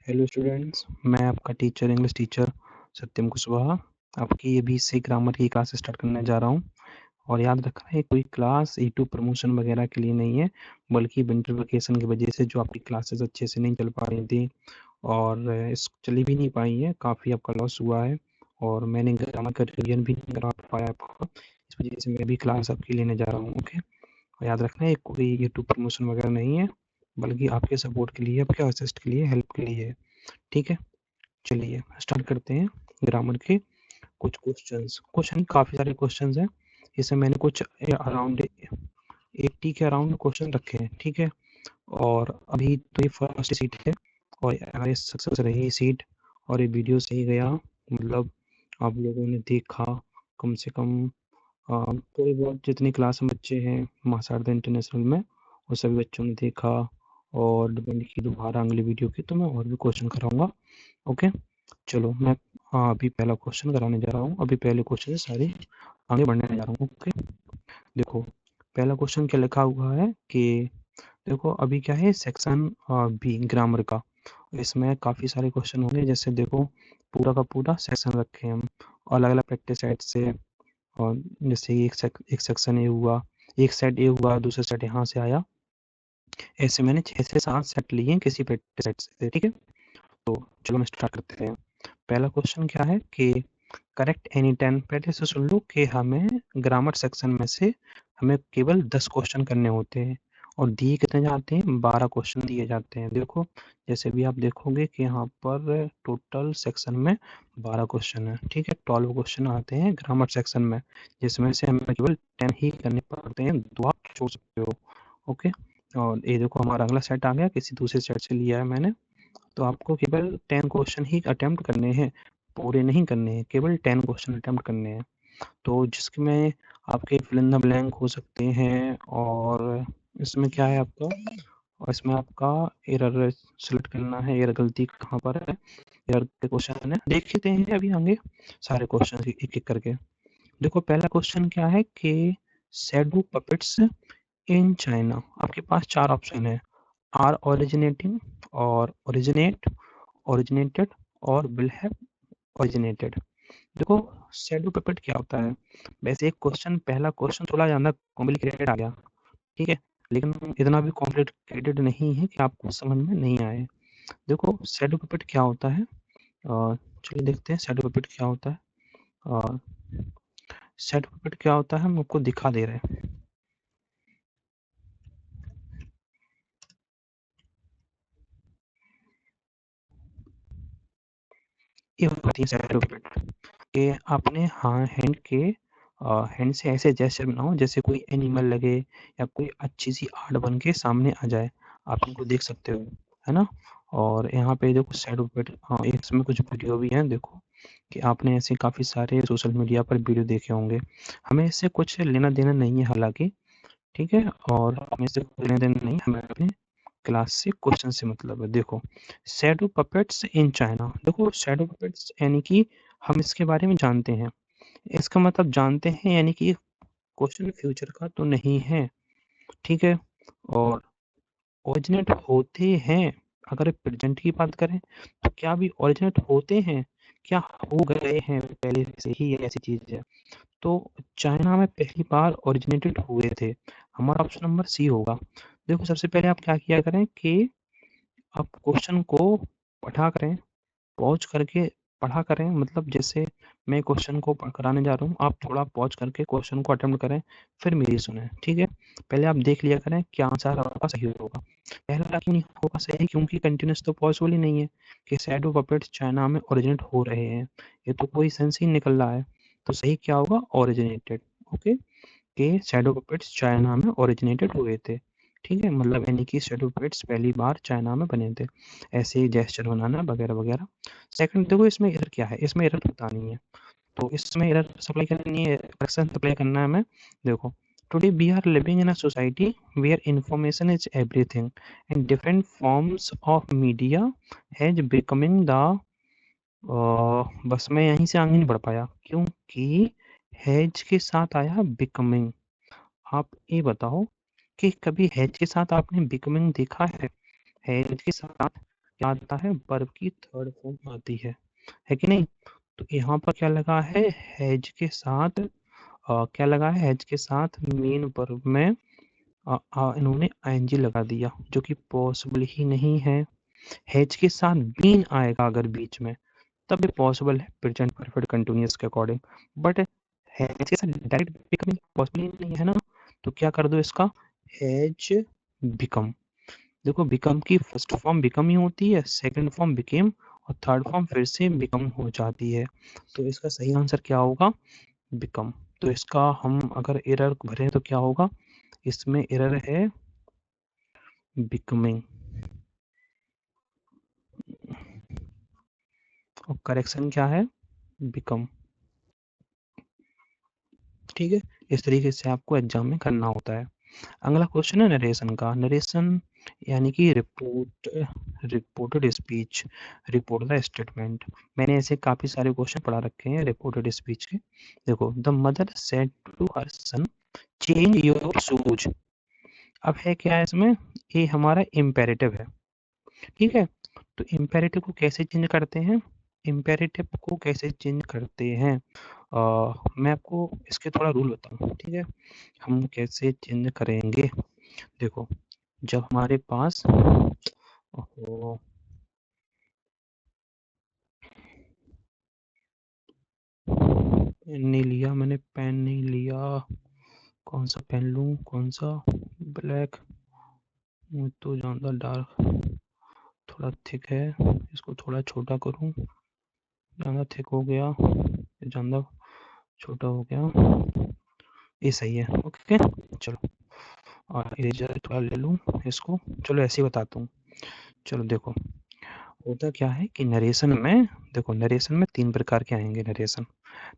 Hello students, मैं आपका teacher English teacher सत्यम कुशवाहा आपकी ये BC ग्रामर की क्लास स्टार्ट करने जा रहा हूँ। और याद रखना है कोई क्लास E2 प्रमोशन वगैरह के लिए नहीं है, बल्कि विंटर वेकेशन की वजह से जो आपकी क्लासेस अच्छे से नहीं चल पा रही थी और चली भी नहीं पाई है, काफ़ी आपका लॉस हुआ है और मैंने ग्रामर का रिवीजन भी नहीं करा पाया आपको। इस वजह से मैं भी क्लास आपकी लेने जा रहा हूँ। ओके, और याद रखना है कोई E2 प्रमोशन वगैरह नहीं है, बल्कि आपके सपोर्ट के लिए, आपके असिस्ट के लिए, हेल्प के लिए है। ठीक है, चलिए स्टार्ट करते हैं ग्रामर के कुछ क्वेश्चन काफ़ी सारे क्वेश्चंस हैं। इसमें मैंने कुछ अराउंड 80 के अराउंड क्वेश्चन रखे हैं। ठीक है, और अभी तो ये फर्स्ट सीट है और अगर ये सक्सेस रही सीट और ये वीडियो सही गया, मतलब आप लोगों ने देखा, कम से कम थोड़ी बहुत जितनी क्लास में बच्चे हैं महासारदा इंटरनेशनल में, वो सभी बच्चों ने देखा और डिपेंड की दोबारा अगली वीडियो की, तो मैं और भी क्वेश्चन कराऊंगा। ओके, चलो मैं अभी पहला क्वेश्चन कराने जा रहा हूँ। अभी पहले क्वेश्चन से सारे आगे बढ़ने जा रहा हूँ। ओके, देखो पहला क्वेश्चन क्या लिखा हुआ है कि देखो अभी क्या है सेक्शन बी ग्रामर का, इसमें काफ़ी सारे क्वेश्चन होंगे। जैसे देखो पूरा का पूरा सेक्शन रखे हैं हम अलग अलग प्रैक्टिस सेट से, और जैसे एक सेक्शन ए हुआ, एक सेट ए हुआ, दूसरा सेट यहाँ से आया, ऐसे मैंने 6 से 7 सेट लिए हैं किसी प्रैक्टिस सेट से। ठीक है, तो चलो मैं स्टार्ट करते हैं। पहला क्वेश्चन क्या है कि करेक्ट एनी 10। पहले से सुन लो कि हमें ग्रामर सेक्शन में से हमें केवल 10 क्वेश्चन करने होते हैं और दिए कितने जाते हैं, 12 क्वेश्चन दिए जाते हैं। देखो जैसे भी आप देखोगे कि यहाँ पर टोटल सेक्शन में 12 क्वेश्चन है। ठीक है, 12 क्वेश्चन आते हैं ग्रामर सेक्शन में, जिसमें से हमें केवल 10 ही करने पड़ते हैं, 2 आप छोड़ सकते हो। ओके, और ये देखो हमारा अगला सेट आ गया, किसी दूसरे सेट से लिया है मैंने। तो आपको केवल 10 क्वेश्चन ही अटेम्प्ट करने हैं, पूरे नहीं करने हैं, केवल 10 क्वेश्चन अटेम्प्ट करने हैं। तो जिसमें आपके फिल इन द ब्लैंक हो सकते हैं, और इसमें क्या है आपका, और इसमें आपका एरर सेलेक्ट करना है, एरर गलती कहाँ पर है, एरर के क्वेश्चन है देख लेते हैं अभी आगे सारे क्वेश्चन एक एक करके। देखो पहला क्वेश्चन क्या है कि शैडो पपेट्स इन चाइना। आपके पास 4 ऑप्शन है, आर ओरिजिनेटिंग और ओरिजिनेट, ओरिजिनेटेड और विल हैव ओरिजिनेटेड। देखो शैडो पपेट क्या होता है, वैसे एक क्वेश्चन, पहला क्वेश्चन थोड़ा ज़्यादा कॉम्प्लिकेटेड आ गया। ठीक है, लेकिन इतना भी कॉम्प्लिकेटेड नहीं है कि आपको समझ में नहीं आए। देखो शैडो पपेट क्या होता है, चलिए देखते हैं शैडो पपेट क्या होता है। शैडो पपेट क्या होता है हम आपको दिखा दे रहे हैं। ये होती है शैडो पपेट कि आपने हाँ हैंड से ऐसे जेस्चर बनाओ जैसे कोई एनिमल लगे या कोई अच्छी सी आर्ट बन के सामने आ जाए, आप इनको देख सकते हो, है ना। और यहाँ पे देखो शैडो पपेट, हाँ इसमें कुछ वीडियो भी हैं, देखो कि आपने ऐसे काफ़ी सारे सोशल मीडिया पर वीडियो देखे होंगे। हमें इससे कुछ लेना देना नहीं है हालांकि, ठीक है, और हमें इससे कुछ लेना देना नहीं, हमें अपने क्लास से क्वेश्चन से मतलब है। देखो शैडो पपेट्स इन चाइना, देखो शैडो पपेट्स यानी कि हम इसके बारे में जानते हैं, इसका मतलब जानते हैं यानी कि क्वेश्चन फ्यूचर का तो नहीं है। ठीक है, और ओरिजिनेट होते हैं, अगर प्रेजेंट की बात करें तो क्या भी ओरिजिनेट होते हैं, क्या हो गए हैं पहले से ही, ऐसी चीज है। तो चाइना में पहली बार ओरिजिनेटेड हुए थे, हमारा ऑप्शन नंबर सी होगा। देखो सबसे पहले आप क्या किया करें कि आप क्वेश्चन को पढ़ा करें, पॉज करके पढ़ा करें, मतलब जैसे मैं क्वेश्चन को कराने जा रहा हूँ, आप थोड़ा पॉज करके क्वेश्चन को अटेम्प्ट करें, फिर मेरी सुने। ठीक है, पहले आप देख लिया करें क्या आंसर आपका सही होगा। पहला क्यों नहीं होगा सही, क्योंकि कंटिन्यूस तो पॉसिबल ही नहीं है कि शैडो पपेट्स चाइना में ओरिजिनेट हो रहे हैं, ये तो कोई सेंस ही निकल रहा है। तो सही क्या होगा, ओरिजिनेटेड। ओके, के शैडो पपेट्स चाइना में ओरिजिनेटेड हुए थे। ठीक है, मतलब यानी कि शैडो पपेट्स पहली बार चाइना में बने थे, ऐसे ही जेस्चर बनाना वगैरह वगैरह। सेकंड देखो इसमें एरर क्या है, इसमें एरर पता नहीं है, तो इसमें एरर सप्लाई करनी है, करेक्शन सप्लाई करना है हमें। देखो today we are living in a society where information is everything and different forms of media has becoming the, बस मैं यहीं से आगे नहीं बढ़ पाया क्योंकि हैज के साथ आया बिकमिंग। आप ये बताओ कि कभी हैज के साथ आपने बिकमिंग देखा है, हैज के साथ क्या आता है, वर्ब की थर्ड फॉर्म आती है कि नहीं। तो यहाँ पर क्या लगा है, हैज के साथ क्या लगा है, हैज के साथ मेन वर्ब में इन्होंने आईएनजी लगा दिया, जो कि पॉसिबल ही नहीं है। हैज के साथ बीन आएगा अगर बीच में, तब ये पॉसिबल है प्रेजेंट परफेक्ट कंटिन्यूअस के अकॉर्डिंग, बट हैज के साथ डायरेक्ट बिकमिंग पॉसिबल ही नहीं है ना। तो क्या कर दो इसका, हैज बिकम। देखो बिकम की फर्स्ट फॉर्म बिकम ही होती है, सेकंड फॉर्म बिकेम, और थर्ड फॉर्म फिर से बिकम हो जाती है। तो इसका सही आंसर क्या होगा, बिकम। तो इसका हम अगर एरर भरें तो क्या होगा, इसमें एरर है बिकमिंग, और करेक्शन क्या है, बिकम। ठीक है, इस तरीके से आपको एग्जाम में करना होता है। अगला क्वेश्चन है नरेशन का। नरेशन यानी कि रिपोर्टेड स्पीच, रिपोर्टेड स्टेटमेंट। मैंने ऐसे काफी सारे क्वेश्चन पढ़ा रखे हैं रिपोर्टेड स्पीच के। देखो, the mother said to her son change your shoes. अब है क्या इसमें, ये हमारा इम्पेरेटिव है, ठीक है। तो इम्पेरेटिव को कैसे चेंज करते हैं, इम्पेरेटिव को कैसे चेंज करते हैं, मैं आपको इसके थोड़ा रूल बताऊं, ठीक है। हम कैसे चेंज करेंगे, देखो जब हमारे पास ओहो, पेन नहीं लिया मैंने, पेन नहीं लिया, कौन सा पेन लूं, कौन सा, ब्लैक तो ज़्यादा डार्क, थोड़ा थिक है, इसको थोड़ा छोटा करूं, ज़्यादा थिक हो गया, ज़्यादा छोटा हो गया, ये सही है, ओके। चलो, और इरेजर थोड़ा ले लूं इसको, चलो ऐसे ही बताता हूँ। चलो देखो, होता क्या है कि नरेशन में, देखो नरेशन में 3 प्रकार के आएंगे नरेशन।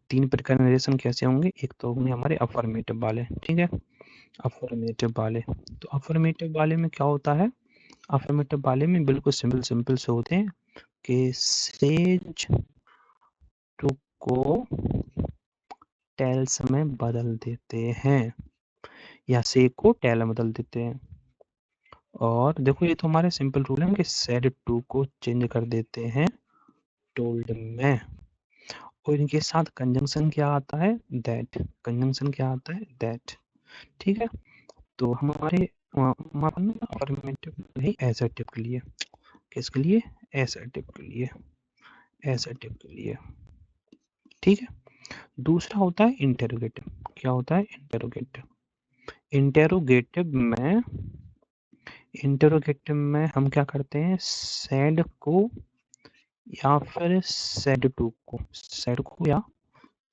3 प्रकार नरेशन कैसे होंगे, एक तो होंगे हमारे अफर्मेटिव वाले, ठीक है, अफर्मेटिव वाले। तो अफर्मेटिव वाले में क्या होता है, अफर्मेटिव वाले में बिल्कुल सिंपल से होते हैं कि सेज टू को टेल्स में बदल देते हैं, या से को टेल में बदल देते हैं। और देखो ये तो हमारे सिंपल रूल है कि सेड टू को चेंज कर देते हैं टोल्ड में, और इनके साथ कंजंक्शन क्या आता है, दैट। कंजंक्शन क्या आता है, दैट, ठीक है। तो हमारे अफर्मेटिव नहीं, एसर्टिव के लिए, किसके लिए, एसर्टिव के लिए, एसर्टिव के लिए, ठीक है। दूसरा होता है इंटेरोगेटिव। क्या होता है, इंटेरोगेटिव। इंटेरोगेटिव में हम क्या करते हैं, सेड को या फिर सेड टू को, सेड को या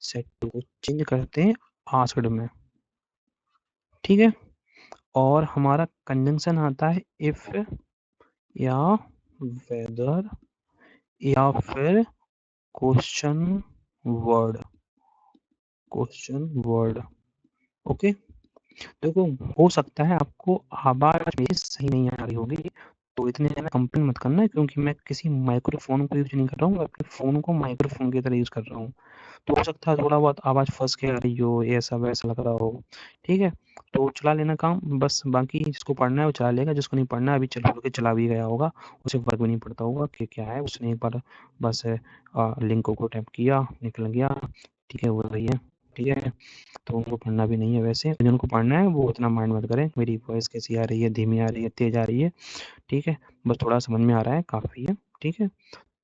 सेड टू को चेंज करते हैं आस्क्ड में, ठीक है। और हमारा कंजंक्शन आता है इफ या वेदर या फिर question word, question word, okay. देखो हो सकता है आपको आवाज मेरी सही नहीं आ रही होगी, तो इतने ज़्यादा कंप्लेन मत करना, क्योंकि मैं किसी माइक्रोफोन को यूज नहीं कर रहा हूँ, अपने फ़ोन को माइक्रोफोन की तरह यूज कर रहा हूँ। तो हो सकता है थोड़ा बहुत आवाज़ फंस के आ रही हो, ऐसा वैसा लग रहा हो, ठीक है। तो चला लेना काम बस, बाकी जिसको पढ़ना है वो चला लेगा, जिसको नहीं पढ़ना है अभी चल के चला भी गया होगा, उसे फर्क भी नहीं पड़ता होगा कि क्या है, उसने एक बार बस लिंक को टैप किया, निकल गया, ठीक है, वो रही है, ठीक है। तो उनको पढ़ना भी नहीं है, वैसे जिनको पढ़ना है वो उतना माइंड मत करें, मेरी वॉइस कैसी आ रही है, धीमी आ रही है, तेज आ रही है, ठीक है, बस थोड़ा समझ में आ रहा है, काफ़ी है, ठीक है।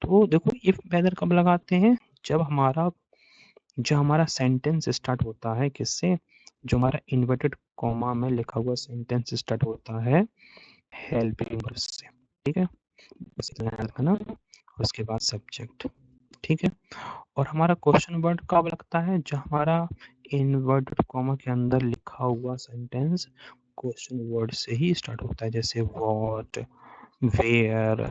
तो देखो इफ वेदर कब लगाते हैं, जब हमारा सेंटेंस स्टार्ट होता है किससे, जो हमारा इन्वर्टेड कॉमा में लिखा हुआ सेंटेंस स्टार्ट होता है हेल्पिंग वर्ब से, ठीक है, बस इतना याद रखना, उसके बाद सब्जेक्ट, ठीक है। और हमारा क्वेश्चन वर्ड कब लगता है, जब हमारा इन्वर्टेड कॉमा के अंदर लिखा हुआ सेंटेंस क्वेश्चन वर्ड से ही स्टार्ट होता है, जैसे व्हाट, वेयर,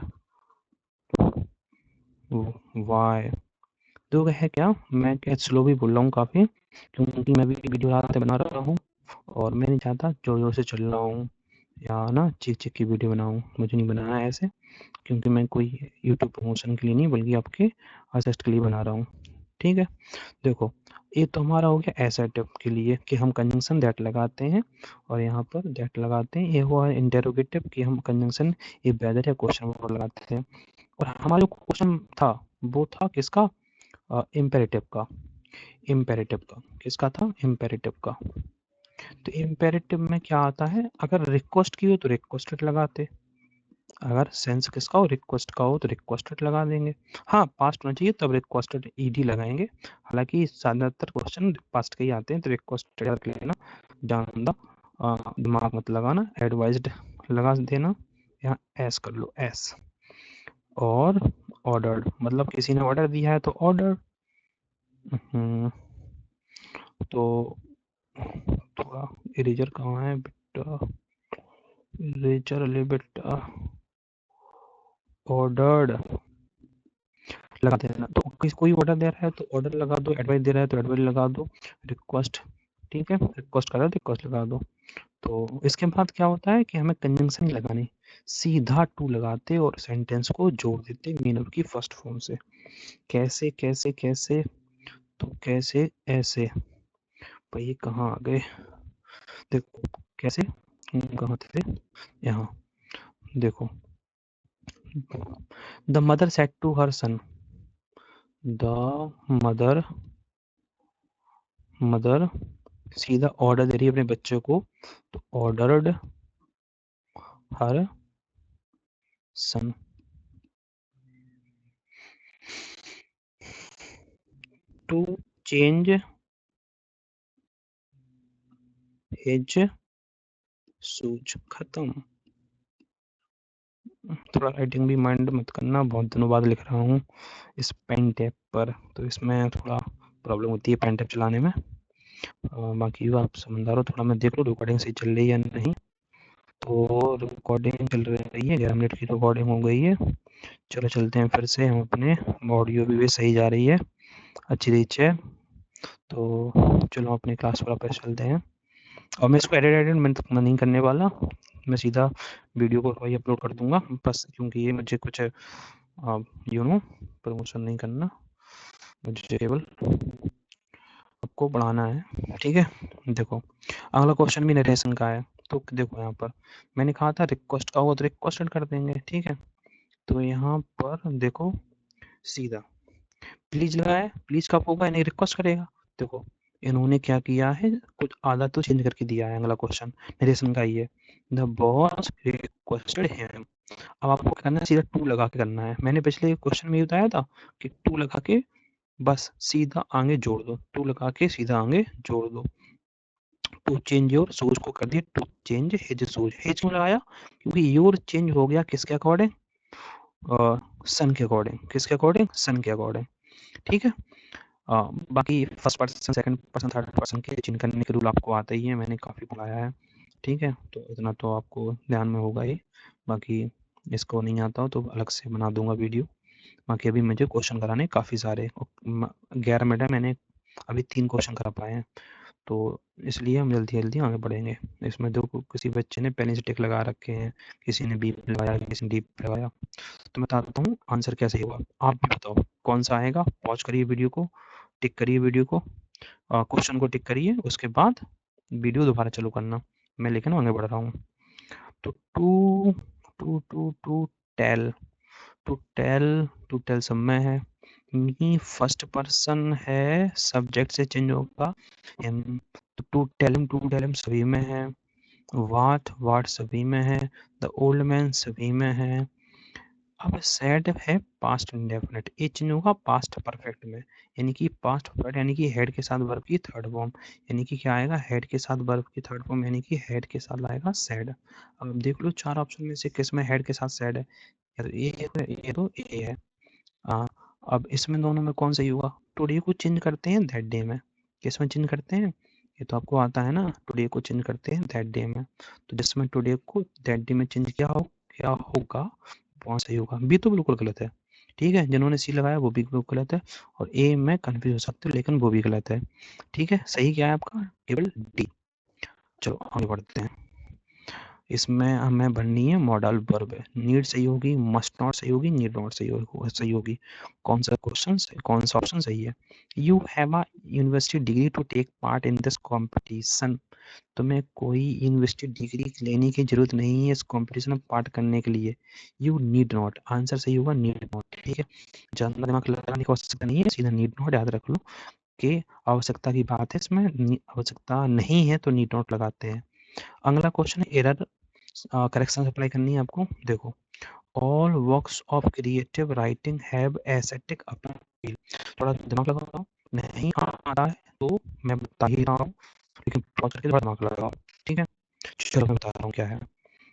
व्हाई। तो है क्या, मैं क्या स्लो भी बोल रहा हूँ काफ़ी, क्योंकि मैं भी वीडियो रात से बना रहा हूँ, और मैं नहीं चाहता जोर जोर से चल रहा हूँ या ना चीख चीख की वीडियो बनाऊँ, मुझे नहीं बनाना है ऐसे, क्योंकि मैं कोई यूट्यूब प्रमोशन के लिए नहीं बल्कि आपके असिस्ट के लिए बना रहा हूँ, ठीक है। देखो ये तो हमारा हो गया एसेटिव के लिए कि हम कंजंक्शन दैट लगाते हैं और यहाँ पर दैट लगाते हैं। ये हुआ इंटेरोगेटिव कि हम कंजंक्शन ये वेदर या क्वेश्चन वर्ड लगाते हैं। और हमारा जो क्वेश्चन था वो था किसका? इम्पेरेटिव का। इम्पेरेटिव का किसका था? इम्पेरेटिव का। तो इम्पेरेटिव में क्या आता है? अगर रिक्वेस्ट की हो तो रिक्वेस्टेड लगाते, अगर सेंस किसका हो? रिक्वेस्ट का हो तो रिक्वेस्टेड लगा देंगे। हाँ, पास्ट होना चाहिए तब रिक्वेस्टेड ईडी लगाएंगे। हालांकि ज्यादातर क्वेश्चन पास्ट के ही आते हैं तो रिक्वेस्टेड रख लेना, ज्यादा दिमाग मत लगाना, एडवाइज्ड लगा देना। यहाँ एस कर लो, एस। और ऑर्डर्ड मतलब किसी ने ऑर्डर दिया है तो ऑर्डर। तो थोड़ा इरेजर कहाँ है बेटा? इरेजर ले बेटा। ऑर्डर्ड लगा देना। तो कोई ऑर्डर दे रहा है तो ऑर्डर लगा दो, एडवाइस दे रहा है तो एडवाइस लगा दो, रिक्वेस्ट, ठीक है, रिक्वेस्ट कर रहा है तो रिक्वेस्ट लगा दो। तो इसके बाद क्या होता है कि हमें कंजंक्शन नहीं लगानी, सीधा टू लगाते और सेंटेंस को जोड़ देते मेन वर्ब की फर्स्ट फॉर्म से। कैसे कैसे कैसे? तो कैसे ऐसे। भाई कहाँ आ गए? देखो कैसे, कहाँ थे? यहाँ देखो। The mother said to her son, the mother सीधा ऑर्डर दे रही है अपने बच्चे को, तो ordered her son to change his shoes. खत्म। थोड़ा राइटिंग भी माइंड मत करना, बहुत दिनों बाद लिख रहा हूँ इस पेन टैप पर, तो इसमें थोड़ा प्रॉब्लम होती है पेन टैप चलाने में। बाकी आप समझदार हो, थोड़ा मैं देख लो रिकॉर्डिंग सही चल रही है या नहीं। तो रिकॉर्डिंग चल रही है, 11 मिनट की रिकॉर्डिंग हो गई है। चलो चलते हैं फिर से हम अपने, ऑडियो भी सही जा रही है, अच्छी रीच है। तो चलो अपने क्लास पर वापस चलते हैं। और मैं इसको एडिट मैं नहीं करने वाला, मैं सीधा वीडियो को वही अपलोड कर दूंगा बस, क्योंकि ये मुझे कुछ प्रमोशन नहीं करना, मुझे केवल आपको पढ़ाना है, ठीक है। देखो अगला क्वेश्चन भी नरेशन का है। तो देखो यहाँ पर मैंने कहा था रिक्वेस्ट का होगा तो रिक्वेस्टेड कर देंगे, ठीक है। तो यहाँ पर देखो सीधा प्लीज लगाया, प्लीज कब होगा, यानी रिक्वेस्ट करेगा। देखो इन्होंने क्या किया है, कुछ आधा तो चेंज करके दिया है। अगला क्वेश्चन नरेशन का ही है, द बॉस रिक्वेस्टेड हिम। अब आपको क्या करना है, सीधा टू लगा के करना है। मैंने पिछले क्वेश्चन में ही बताया था कि टू लगा के बस सीधा आगे जोड़ दो, टू लगा के सीधा आगे जोड़ दो। टू चेंज योर शूज को कर दिया to change his shoes. His क्यों लगाया? क्योंकि योर चेंज हो गया किसके अकॉर्डिंग? सन के अकॉर्डिंग। किसके अकॉर्डिंग? सन के अकॉर्डिंग, ठीक है। बाकी first person, second person, third person के चेंज करने के रूल आपको आता ही है, मैंने काफ़ी पढ़ाया है, ठीक है। तो इतना तो आपको ध्यान में होगा ही। बाकी इसको नहीं आता हो तो अलग से बना दूंगा वीडियो। बाकी अभी मुझे क्वेश्चन कराने काफ़ी सारे, 11 मिनट है, मैंने अभी 3 क्वेश्चन करा पाए हैं, तो इसलिए हम जल्दी जल्दी आगे बढ़ेंगे। इसमें देखो किसी बच्चे ने पेन से टिक लगा रखे हैं, किसी ने बी लगाया, किसी ने डी लगाया। तो मैं बताता हूँ आंसर कैसे होगा, आप भी बताओ कौन सा आएगा। पॉज करिए वीडियो को, टिक करिए वीडियो को, क्वेश्चन को टिक करिए, उसके बाद वीडियो दोबारा चालू करना, मैं लेकिन आगे बढ़ रहा हूँ। तो to to to to tell, to tell सब में है, मी फर्स्ट पर्सन है, सब्जेक्ट से चेंज होगा। टू टेल हिम सभी में है। वाट सभी में है। द ओल्ड मैन सभी में है। अब सैड है पास्ट इंडेफिनिट, ये चेंज होगा पास्ट परफेक्ट में, यानी कि पास्ट परफेक्ट यानी कि हेड के साथ वर्ब की थर्ड फॉर्म, यानी कि क्या आएगा, हेड के साथ वर्ब की थर्ड फॉर्म, यानी कि हेड के साथ आएगा सैड। अब देख लो 4 ऑप्शन में से किस में हेड के साथ सैड है, ये तो ए है। अब इसमें दोनों में कौन सही होगा? टुडे को चेंज करते हैं दैट डे में, किस में चेंज करते हैं? ये तो आपको आता है ना, टुडे को चेंज करते हैं दैट डे में। तो जिसमें टुडे को दैट डे में चेंज क्या होगा वहाँ सही होगा। बी तो बिल्कुल गलत है, ठीक है, जिन्होंने सी लगाया वो भी बिल्कुल गलत है, और ए में कंफ्यूज हो सकते हो लेकिन वो भी गलत है, ठीक है। सही क्या है आपका? केवल डी। चलो आगे बढ़ते हैं। इसमें हमें भरनी है मॉडल वर्ब है। नीड सही होगी, मस्ट नॉट सही होगी, नीड नॉट सही होगी। कौन सा ऑप्शन सही है? You have a university degree to take part in this competition. तुम्हें कोई यूनिवर्सिटी डिग्री लेने की जरूरत नहीं है इस कॉम्पिटिशन में पार्ट करने के लिए। यू नीड नॉट, आंसर सही होगा नीड नॉट। ठीक है, ज्यादा दिमाग लगाने की आवश्यकता नहीं है, सीधा नीड नॉट याद रख लो कि आवश्यकता की बात है, इसमें आवश्यकता नहीं है तो नीड नॉट लगाते हैं। अगला क्वेश्चन है एरर करेक्शन अप्लाई करनी है आपको। देखो, all works of creative writing have aesthetic appeal. थोड़ा दिमाग लगाओ, नहीं आता है तो मैं बता ही रहा हूँ, लेकिन पॉज करके थोड़ा दिमाग लगाओ। ठीक है, चलो मैं बता रहा हूँ क्या है।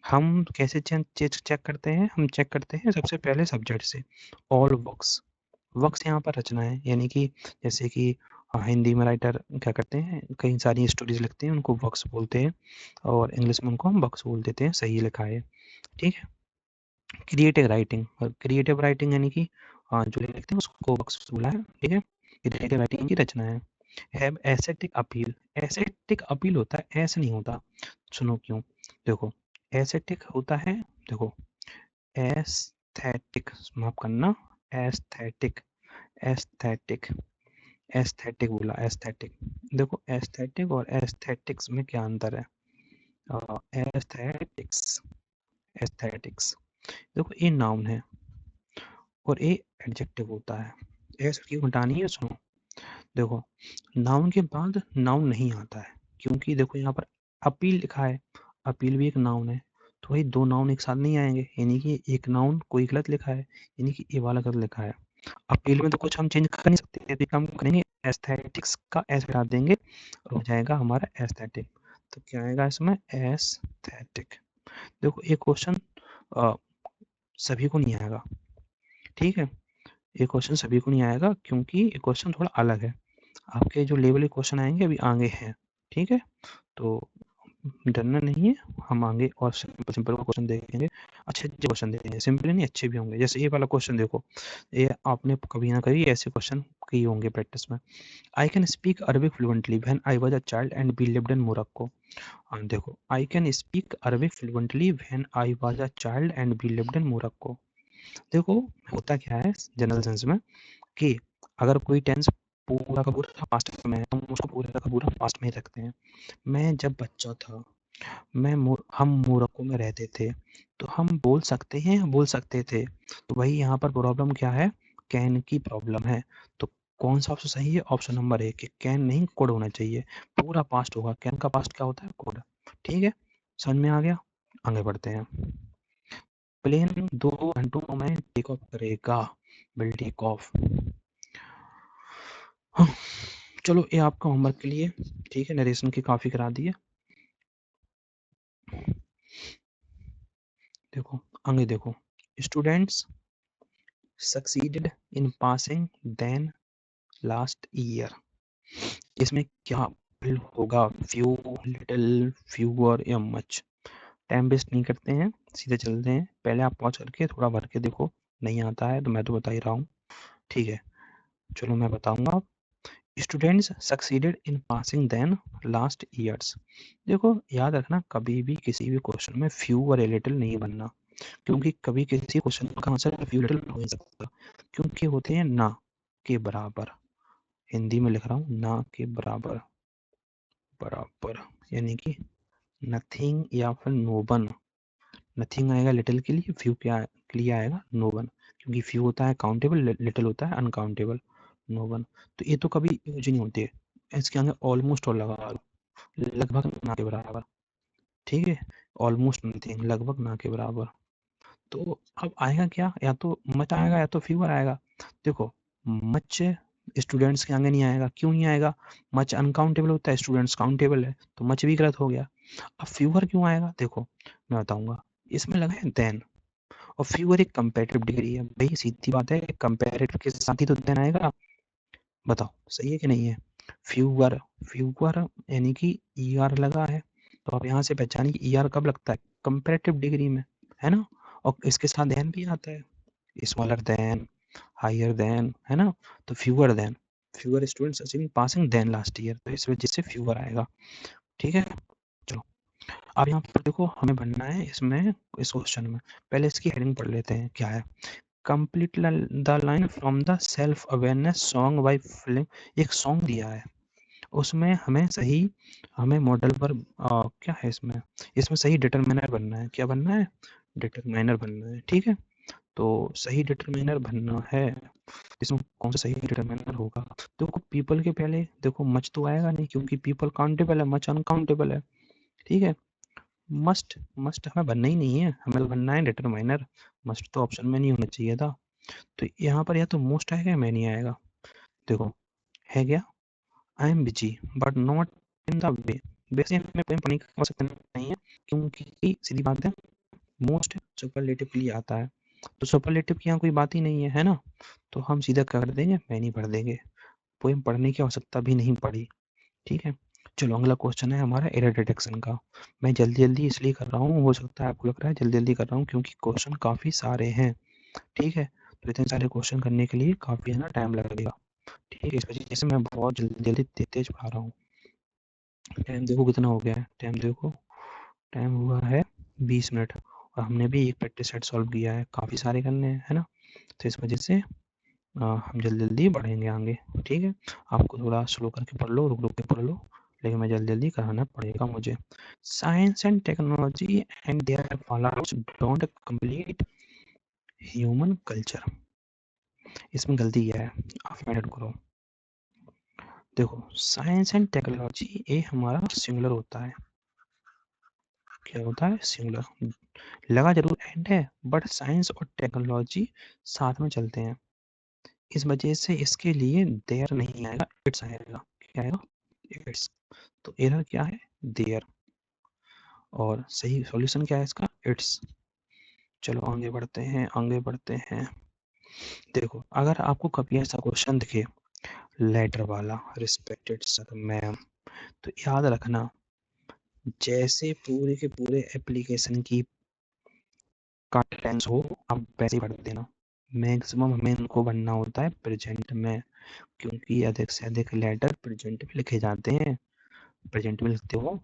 हम कैसे चेक करते हैं? हम चेक करते हैं सबसे पहले सब्जेक्ट से। ऑल वर्क्स यहाँ पर रचना है, यानी कि जैसे कि हिंदी में राइटर क्या करते हैं, कई सारी स्टोरीज लिखते हैं, उनको वर्क्स बोलते हैं, और इंग्लिश में उनको हम वर्क्स बोल देते हैं। सही लिखा है। ठीक है, क्रिएटिव राइटिंग यानी कि जो लिखते हैं उसको वर्क्स बोला है। ठीक है, क्रिएटिव राइटिंग की रचना है। Have aesthetic appeal, aesthetic appeal होता है, ऐसे नहीं होता। सुनो क्यों, देखो एस्थेटिक होता है, देखो एस्थेटिक, माफ करना, एस्थेटिक एस्थेटिक एस्थेटिक बोला, एस्थेटिक। देखो एस्थेटिक और एस्थेटिक्स में क्या अंतर है? एस्थेटिक्स एस्थेटिक्स, देखो ये नाउन है और ये एडजेक्टिव होता है। ऐसे क्यों हटानी है? सुनो, देखो नाउन के बाद नाउन नहीं आता है, क्योंकि देखो यहाँ पर अपील लिखा है, अपील भी एक नाउन है, तो वही दो नाउन एक साथ नहीं आएंगे, यानी कि एक नाउन कोई गलत लिखा है, यानी कि ये वाला गलत लिखा है। अपील में तो कुछ हम चेंज कर नहीं सकते, यदि हम करेंगे एस्थेटिक्स का एस हटा देंगे और हो जाएगा हमारा एस्थेटिक। तो क्या आएगा इसमें? एस्थेटिक। देखो ये क्वेश्चन सभी को नहीं आएगा। ठीक है, ये क्वेश्चन सभी को नहीं आएगा, क्योंकि ये क्वेश्चन थोड़ा अलग है। आपके जो लेवल के क्वेश्चन आएंगे अभी आगे हैं। ठीक है, तो डरना नहीं है, हम आगे और सिंपल सिंपल क्वेश्चन देखेंगे, अच्छे अच्छे क्वेश्चन देखेंगे, सिंपल नहीं अच्छे भी होंगे। जैसे ये वाला क्वेश्चन देखो, ये आपने कभी ना कभी ऐसे क्वेश्चन किए होंगे प्रैक्टिस में। I can speak Arabic fluently when I was a child and we lived in Morocco. देखो, I can speak Arabic fluently when I was a child and we lived in Morocco. देखो होता क्या है general sense में, कि अगर कोई tense पूरा का पूरा पास्ट में है, हम उसको पूरा का पूरा पास्ट में ही रखते हैं। मैं जब बच्चा था, हम मोरक्को में रहते थे, तो हम बोल सकते हैं, बोल सकते थे। तो वही यहाँ पर प्रॉब्लम क्या है? कैन की प्रॉब्लम है। तो कौन सा ऑप्शन सही है? ऑप्शन नंबर ए, कि कैन नहीं कोड होना चाहिए, पूरा पास्ट होगा। कैन का पास्ट क्या होता है? कोड। ठीक है, समझ में आ गया? आगे बढ़ते हैं। प्लेन 2 घंटों में टेक ऑफ करेगा, विल टेक ऑफ। हाँ, चलो ये आपका होमवर्क के लिए। ठीक है, नरेशन की काफी करा दी है। देखो आगे देखो, students succeeded in passing than last year. इसमें क्या फिल होगा? फ्यू, लिटिल, फ्यूअर या मच? टाइम वेस्ट नहीं करते हैं, सीधे चलते हैं। पहले आप पॉज करके थोड़ा भर के देखो, नहीं आता है तो मैं तो बता ही रहा हूँ। ठीक है, चलो मैं बताऊंगा। Students succeeded in passing than last years. देखो याद रखना, कभी भी किसी भी क्वेश्चन में फ्यू और लिटिल नहीं बनना, क्योंकि कभी किसी क्वेश्चन का आंसर फ्यू लिटिल हो नहीं सकता, क्योंकि होते हैं ना के बराबर। हिंदी में लिख रहा हूँ, ना के बराबर, बराबर यानी कि नथिंग या फिर नो वन। नथिंग आएगा लिटिल के लिए, फ्यू क्या के लिए आएगा? नो वन, क्योंकि फ्यू होता है काउंटेबल, लिटिल होता है अनकाउंटेबल। नो वन, तो ये तो कभी यूज नहीं होती है। इसके आगे ऑलमोस्ट और लगा लो, लगभग ना के बराबर। ठीक है, ऑलमोस्ट नथिंग, लगभग ना के बराबर। तो अब आएगा क्या? या तो मच आएगा या तो फ्यूअर आएगा। देखो मच स्टूडेंट्स के आगे नहीं आएगा, क्यों नहीं आएगा? मच अनकाउंटेबल होता है, स्टूडेंट्स काउंटेबल है, तो मच भी गलत हो गया। अब फ्यूअर क्यों आएगा? देखो मैं बताऊंगा, इसमें लगा है देन, और फ्यूअर एक कंपैरेटिव डिग्री है। भाई सीधी बात है, कंपैरेटिव के साथ ही तो देन आएगा। बताओ सही है कि नहीं है? फ्यूअर, फ्यूअर यानी कि ईआर लगा है, तो आप यहाँ से पहचानिए कि ईआर कब लगता है? कंपैरेटिव डिग्री में, है ना? और इसके साथ देन भी आता है, स्मॉलर देन, हायर देन, है ना? तो fewer than, fewer students achieving passing than last year, तो इस वजह से फ्यूअर आएगा। ठीक है, चलो अब यहाँ पर देखो हमें बनना है इसमें, इस क्वेश्चन में पहले इसकी हेडिंग पढ़ लेते हैं क्या है। Complete the line from the self awareness song by film. एक सॉन्ग दिया है, उसमें हमें मॉडल पर क्या है इसमें, सही डिटरमिनर बनना है। क्या बनना है? डिटरमिनर बनना है, ठीक है। तो सही डिटरमिनर बनना है, इसमें कौन सा सही डिटरमिनर होगा? देखो पीपल के पहले देखो मच तो आएगा नहीं, क्योंकि पीपल काउंटेबल है, मच अनकाउंटेबल है, ठीक है। मस्ट मस्ट हमें बनना ही नहीं है, हमें तो बनना है डिटरमाइनर। मस्ट तो ऑप्शन में नहीं होना चाहिए था। तो यहाँ पर या तो मोस्ट आएगा या मैं नहीं आएगा। देखो है क्या, I am busy but not in the way. वैसे हमें पढ़ने की आवश्यकता नहीं है, क्योंकि सीधी बात है मोस्ट सुपरलेटिव के लिए आता है, तो सुपरलेटिव की यहाँ कोई बात ही नहीं है, है ना। तो हम सीधा कर देंगे, मैं नहीं पढ़ देंगे, पोएम पढ़ने की आवश्यकता भी नहीं पड़ी, ठीक है। चलो अगला क्वेश्चन है हमारा एरर डिटेक्शन का। मैं जल्दी जल्दी इसलिए कर रहा हूँ, हो सकता है आपको लग रहा है जल्दी जल्दी कर रहा हूँ, क्योंकि क्वेश्चन काफ़ी सारे हैं, ठीक है। तो इतने सारे क्वेश्चन करने के लिए काफ़ी है ना टाइम लगेगा, ठीक है। इस वजह से मैं बहुत जल्दी जल्दी तेज तेज पढ़ा रहा हूँ। टाइम देखो कितना हो गया है, टाइम देखो, टाइम हुआ है 20 मिनट, और हमने भी एक प्रैक्टिस सेट सॉल्व किया है, काफ़ी सारे करने हैं, है ना। तो इस वजह से हम जल्दी जल्दी बढ़ेंगे आगे, ठीक है। आपको थोड़ा स्लो करके पढ़ लो, रुक रुक के पढ़ लो, लेकिन मैं जल्दी जल्दी कराना पड़ेगा मुझे। Science and technology and their followers don't complete human culture. इसमें गलती क्या है, आप मेहनत करो। देखो साइंस एंड टेक्नोलॉजी ये हमारा सिंगुलर होता है। क्या होता है? सिंगुलर। लगा जरूर एंड है, बट साइंस और टेक्नोलॉजी साथ में चलते हैं, इस वजह से इसके लिए देयर नहीं आएगा, इट्स आएगा। क्या आएगा? इट्स। तो एरर क्या है? देयर। और सही सॉल्यूशन क्या है इसका? इट्स। चलो आगे बढ़ते हैं, आगे बढ़ते हैं। देखो अगर आपको कभी ऐसा क्वेश्चन दिखे लेटर वाला, रिस्पेक्टेड सर मैम, तो याद रखना जैसे पूरे के पूरे एप्लीकेशन की का टेंस हो, आप वैसे ही भर देना। मैक्सिमम हमें इनको बनना होता है प्रेजेंट में, क्योंकि अधिक से अधिक लेटर प्रेजेंट में लिखे जाते हैं। प्रेजेंट में लिखते हो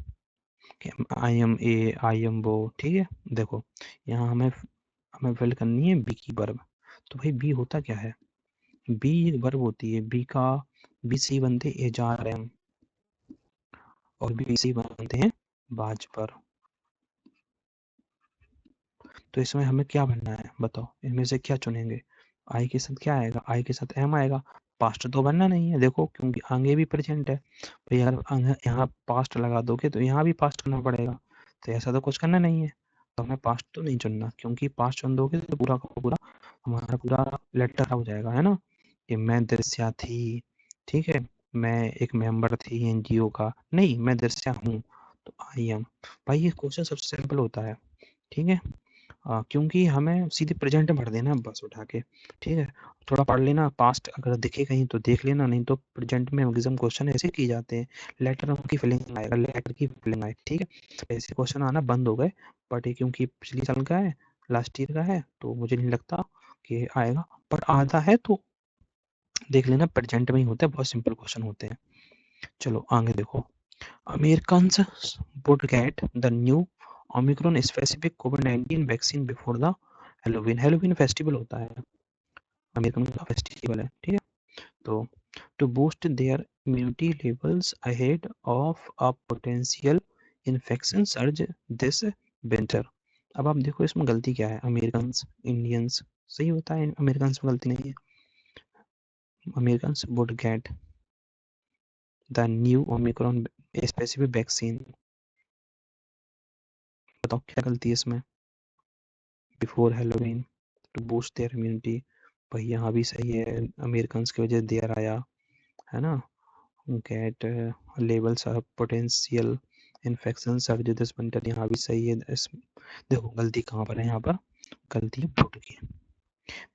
कि I M A, I am वो, ठीक है। देखो यहाँ हमें हमें फिल करनी है बी की वर्ब। तो भाई बी होता क्या है? बी वर्ब होती है, बी का बी सी बनते ए जा रहे हैं, और बी सी बनते हैं बाज पर। तो इसमें हमें क्या बनना है बताओ, इनमें से क्या चुनेंगे? आई के साथ क्या आएगा? आई के साथ एम आएगा। पास्ट तो बनना नहीं है देखो, क्योंकि आगे भी प्रेजेंट है भाई। अगर यहाँ पास्ट लगा दोगे तो यहाँ भी पास्ट करना पड़ेगा, तो ऐसा तो कुछ करना नहीं है। तो हमें पास्ट तो नहीं चुनना, क्योंकि पास्ट चुन दोगे तो पूरा का पूरा हमारा पूरा लेटर हो जाएगा, है ना। कि मैं दृश्या थी, ठीक है, मैं एक मेंबर थी एनजीओ का, नहीं मैं दृश्या हूँ, तो आई एम। भाई ये क्वेश्चन सबसे सिंपल होता है, ठीक है। क्योंकि हमें सीधे प्रेजेंट में भर देना है बस उठा के, ठीक है। थोड़ा पढ़ लेना, पास्ट अगर दिखे कहीं तो देख लेना, नहीं तो प्रेजेंट में मैक्सिमम क्वेश्चन ऐसे किए जाते हैं। लेटर की फिलिंग आएगा, लेटर की फिलिंग आएगी, ठीक है। ऐसे क्वेश्चन आना बंद हो गए, बट ये क्योंकि पिछली साल का है, लास्ट ईयर का है, तो मुझे नहीं लगता कि आएगा, पर आता है तो देख लेना, प्रेजेंट में ही होते हैं, बहुत सिंपल क्वेश्चन होते हैं। चलो आगे देखो। Americans would get the new Omicron specific COVID-19 vaccine before the Halloween. Halloween festival होता है, अमेरिकन का फेस्टिवल है, ठीक है। तो to boost their immunity levels ahead of a potential infection surge this winter. अब आप देखो इसमें गलती क्या है, अमेरिकन्स इंडियंस सही होता है, अमेरिकन्स में गलती नहीं है। Americans would get the new Omicron specific vaccine, बताओ क्या गलती है इसमें? Before Halloween to boost their immunity, भाई यहाँ भी सही है, अमेरिकन की वजह से देयर आया, है ना। Get levels of potential infection surge this winter, यहाँ भी सही है। देखो गलती कहाँ पर है, यहाँ पर गलती है बुड की,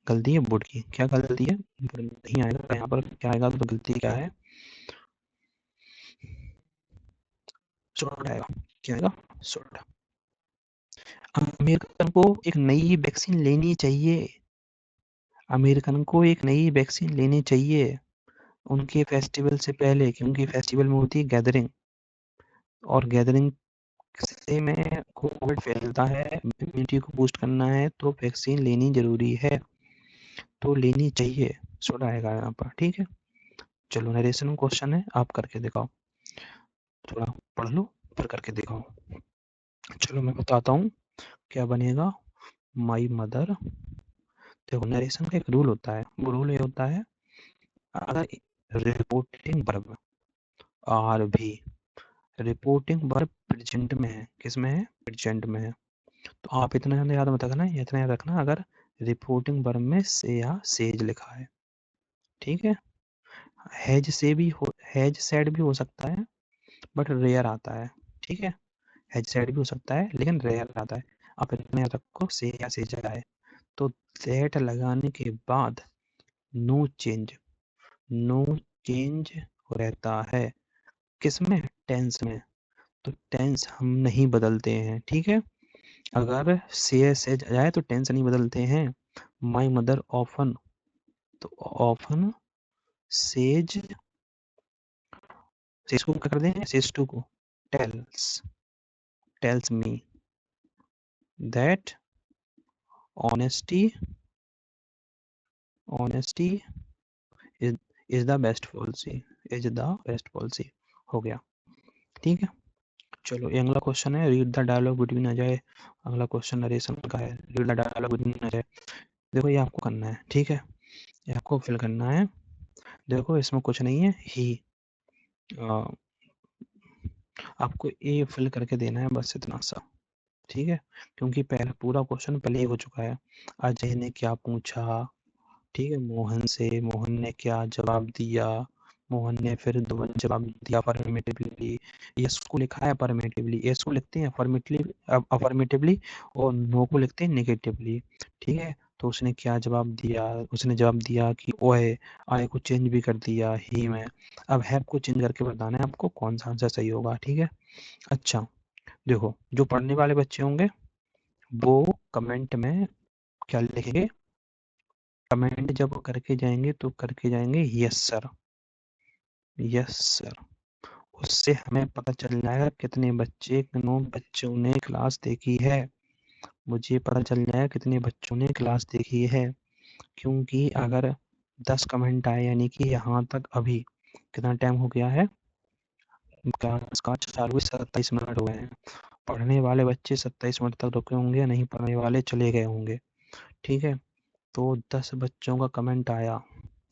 गलती है बुड की। क्या गलती है? बुड नहीं आएगा यहाँ पर, क्या आएगा? तो गलती क्या है? शुड आएगा। क्या आएगा? शुड। अमेरिकन को एक नई वैक्सीन लेनी चाहिए, अमेरिकन को एक नई वैक्सीन लेनी चाहिए उनके फेस्टिवल से पहले, क्योंकि फेस्टिवल में होती है गैदरिंग, और गैदरिंग जैसे में कोविड फैलता है, इम्यूनिटी को बूस्ट करना है तो वैक्सीन लेनी जरूरी है, तो लेनी चाहिए, शुड आएगा यहाँ पर। ठीक है, चलो नरेशन क्वेश्चन है, आप करके दिखाओ, थोड़ा पढ़ लो फिर करके दिखाओ। चलो मैं बताता हूँ क्या बनेगा। माई मदर, देखो नरेशन का एक रूल होता है, वो रूल ये होता है अगर रिपोर्टिंग वर्ब आर भी रिपोर्टिंग वर्ब प्रेजेंट में है, किस में है, प्रेजेंट में है, तो आप इतना याद मत रखना, इतना याद रखना अगर रिपोर्टिंग वर्ब में से या सेज लिखा है, ठीक है। हैज से भी हो, हैज सेड भी हो सकता है बट रेयर आता है, ठीक है, हैज सेड भी हो सकता है लेकिन रेयर आता है। आप इतना याद रखो से या सेज आए तो दैट लगाने के बाद नो चेंज, नो चेंज रहता है, किसमें, टेंस में, तो टेंस हम नहीं बदलते हैं, ठीक है। अगर से जाए तो टेंस नहीं बदलते हैं। माई मदर ऑफन, तो ऑफन सेज, सेज को क्या कर दें, सेज टू को tells, tells me that honesty, honesty is the best policy, is the best policy, हो गया, ठीक है। चलो ये अगला क्वेश्चन है, read the dialogue between Ajay, अगला क्वेश्चन नरेशन का है, read the dialogue between Ajay. देखो ये आपको करना है, ठीक है, ये आपको फिल करना है। देखो इसमें कुछ नहीं है, ही आपको ए फिल करके देना है, बस इतना सा, ठीक है, क्योंकि पहले पूरा क्वेश्चन पहले ही हो चुका है। अजय ने क्या पूछा, ठीक है, मोहन से, मोहन ने क्या जवाब दिया, मोहन ने फिर दो जवाब दिया अफर्मेटिवली, यस को लिखा है अफर्मेटिवली, यस को लिखते हैं अफर्मेटिवली और नो को लिखते हैं नेगेटिवली, ठीक है। तो उसने क्या जवाब दिया, उसने जवाब दिया कि ओए, आई को चेंज भी कर दिया ही में। अब हैव को चेंज करके बताना है आपको कौन सा आंसर सही होगा, ठीक है। अच्छा देखो, जो पढ़ने वाले बच्चे होंगे वो कमेंट में क्या लिखेंगे, कमेंट जब करके जाएंगे तो करके जाएंगे यस सर, यस सर, उससे हमें पता चल जाएगा कितने बच्चों ने क्लास देखी है, मुझे पता चल जाएगा कितने बच्चों ने क्लास देखी है, क्योंकि अगर 10 कमेंट आए यानी कि यहाँ तक अभी कितना टाइम हो गया है, क्लास का चालू हुए 27 मिनट हो गए हैं, पढ़ने वाले बच्चे 27 मिनट तक रुके होंगे, नहीं पढ़ने वाले चले गए होंगे, ठीक है। तो 10 बच्चों का कमेंट आया,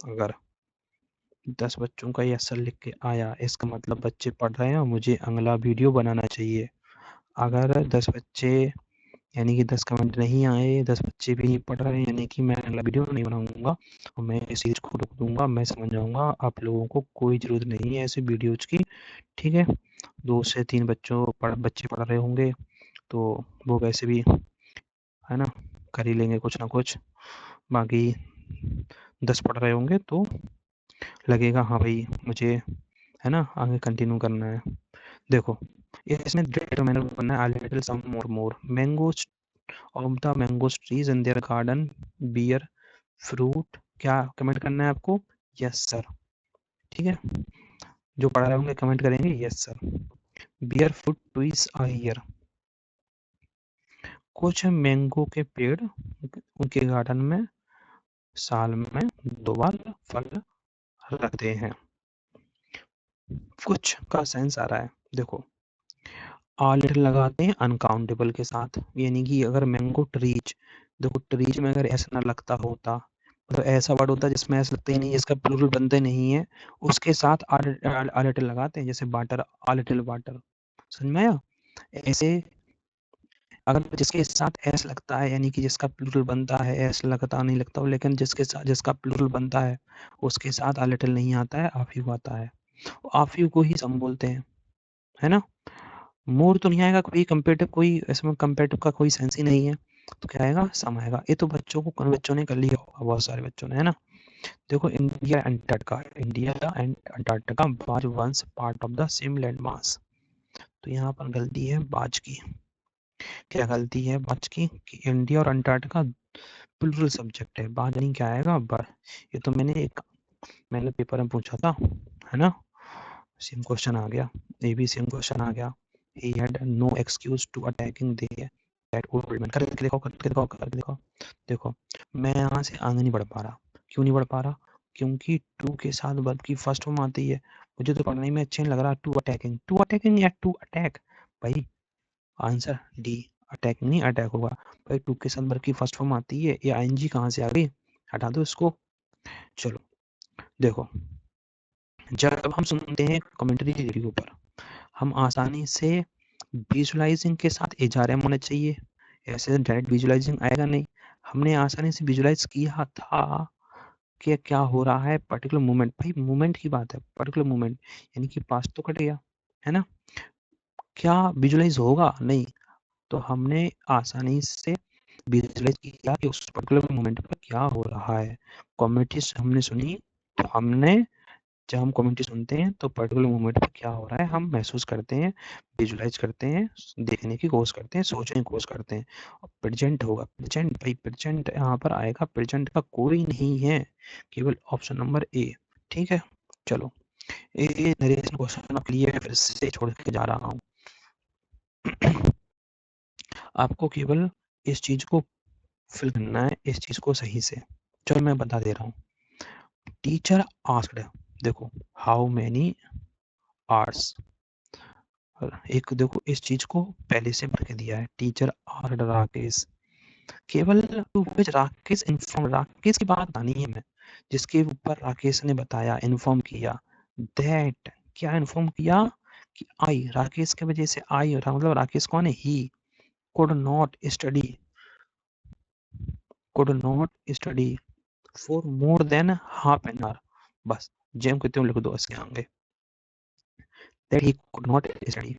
अगर 10 बच्चों का ये असर लिख के आया, इसका मतलब बच्चे पढ़ रहे हैं और मुझे अगला वीडियो बनाना चाहिए। अगर 10 बच्चे यानी कि 10 कमेंट नहीं आए, 10 बच्चे भी नहीं पढ़ रहे हैं, यानी कि मैं अगला वीडियो नहीं बनाऊंगा और मैं इस चीज़ को रोक दूंगा, मैं समझ जाऊंगा आप लोगों को कोई ज़रूरत नहीं है ऐसे वीडियोज़ की, ठीक है। 2 से 3 बच्चे पढ़ रहे होंगे तो वो वैसे भी है ना कर ही लेंगे कुछ ना कुछ, बाकी 10 पढ़ रहे होंगे तो लगेगा हाँ भाई मुझे है ना आगे कंटिन्यू करना है। देखो इसमें डिटरमिनर बनना है, I little some more mangoes of the mangoes trees in their garden bear fruit, क्या कमेंट करना है आपको, यस सर, ठीक है। जो पढ़ रहे होंगे कमेंट करेंगे yes sir. Bear fruit trees are here, कुछ मैंगो के पेड़ उनके गार्डन में साल में 2 बार फल रखते हैं, कुछ का सेंस आ रहा है। देखो लिटिल लगाते हैं अनकाउंटेबल के साथ, यानी कि अगर मैंगो ट्रीज, देखो ट्रीज में अगर ऐसा ना लगता होता, मतलब ऐसा वर्ड होता जिसमें ऐसा लगता ही नहीं, इसका प्लूरल बनते नहीं है, उसके साथ आ लिटिल लगाते हैं, जैसे वाटर, आ लिटिल वाटर, समझ में आया। ऐसे अगर जिसके साथ ऐसा लगता है यानी कि जिसका प्लूरल बनता है, ऐसा लगता नहीं लगता हो, लेकिन जिसके साथ जिसका प्लूरल बनता है उसके साथ आ लिटिल नहीं आता है, आप यू आता है, आप यू को ही सम बोलते हैं, है ना। मोर तो नहीं आएगा, कोई कंपेरेटिव, कोई इसमें कंपेरेटिव का कोई सेंस ही नहीं है, तो क्या आएगा, सम आएगा। ये तो बच्चों को कौन बच्चों ने कर लिया होगा, बहुत सारे बच्चों ने, है ना। देखो India Antarctica, India and Antarctica was once part of the same land mass, तो यहाँ पर गलती है बाज की, क्या गलती है बाज की कि इंडिया और अंटार्कटिका प्लूरल सब्जेक्ट है, बाज नहीं क्या आएगा बर, ये तो मैंने पेपर में पूछा था, है ना, सेम क्वेश्चन आ गया, ये भी सेम क्वेश्चन आ गया, he had no excuse to attacking that old man. करके दिखाओ। देखो मैं यहाँ से आगे नहीं बढ़ पा रहा। क्यों नहीं बढ़ पा रहा? क्योंकि टू के साथ वर्ब की फर्स्ट फॉर्म आती है। मुझे तो पढ़ने में अच्छा नहीं लग रहा। टू अटैकिंग या टू अटैक। भाई आंसर डी, अटैकिंग नहीं अटैक होगा। भाई टू के साथ वर्ब की फर्स्ट फॉर्म आती है। ये आईएनजी कहाँ से आ गई? हटा दो इसको। चलो देखो, जब हम सुनते हैं कमेंट्री रेडियो पर, हम आसानी से विजुअलाइजिंग के साथ एचआरएम होना चाहिए। ऐसे डायरेक्ट विजुअलाइजिंग आएगा नहीं। हमने आसानी से विजुअलाइज किया था कि क्या हो रहा है पर्टिकुलर मोमेंट। भाई मोमेंट की बात है, पर्टिकुलर मोमेंट यानी कि पास्ट तो कट गया है ना। क्या विजुअलाइज होगा? नहीं। तो हमने आसानी से विजुअलाइज किया कि उस पर्टिकुलर मोमेंट पर क्या हो रहा है। कमेंट्री हमने सुनी तो हमने, जब हम कमेंट्री सुनते हैं तो पर्टिकुलर मोमेंट पर क्या हो रहा है हम महसूस करते हैं, विजुअलाइज करते हैं, देखने की कोशिश करते हैं, सोचने की कोशिश करते हैं। और प्रेजेंट होगा, प्रेजेंट। भाई प्रेजेंट यहाँ पर आएगा, प्रेजेंट का कोई नहीं है, केवल ऑप्शन नंबर ए। ठीक है, चलो ये नरेशन क्वेश्चन क्लियर, फिर से छोड़ के जा रहा हूँ। आपको केवल इस चीज को फिल करना है, इस चीज को सही से। चलो मैं बता दे रहा हूँ। टीचर आस्क्ड, देखो हाउ मेनी आवर्स, एक देखो इस चीज को पहले से भर के दिया है। टीचर आस्क्ड राकेश, केवल राकेश इन्फॉर्म, राकेश की बात आनी है मैं, जिसके ऊपर राकेश ने बताया, इन्फॉर्म किया। दैट, क्या इन्फॉर्म किया? कि आई, राकेश की वजह से आई, मतलब राकेश कौन है? ही could not study for more than half an hour। बस जेम कहते हो लिख दो इसके आगे, that he could not study।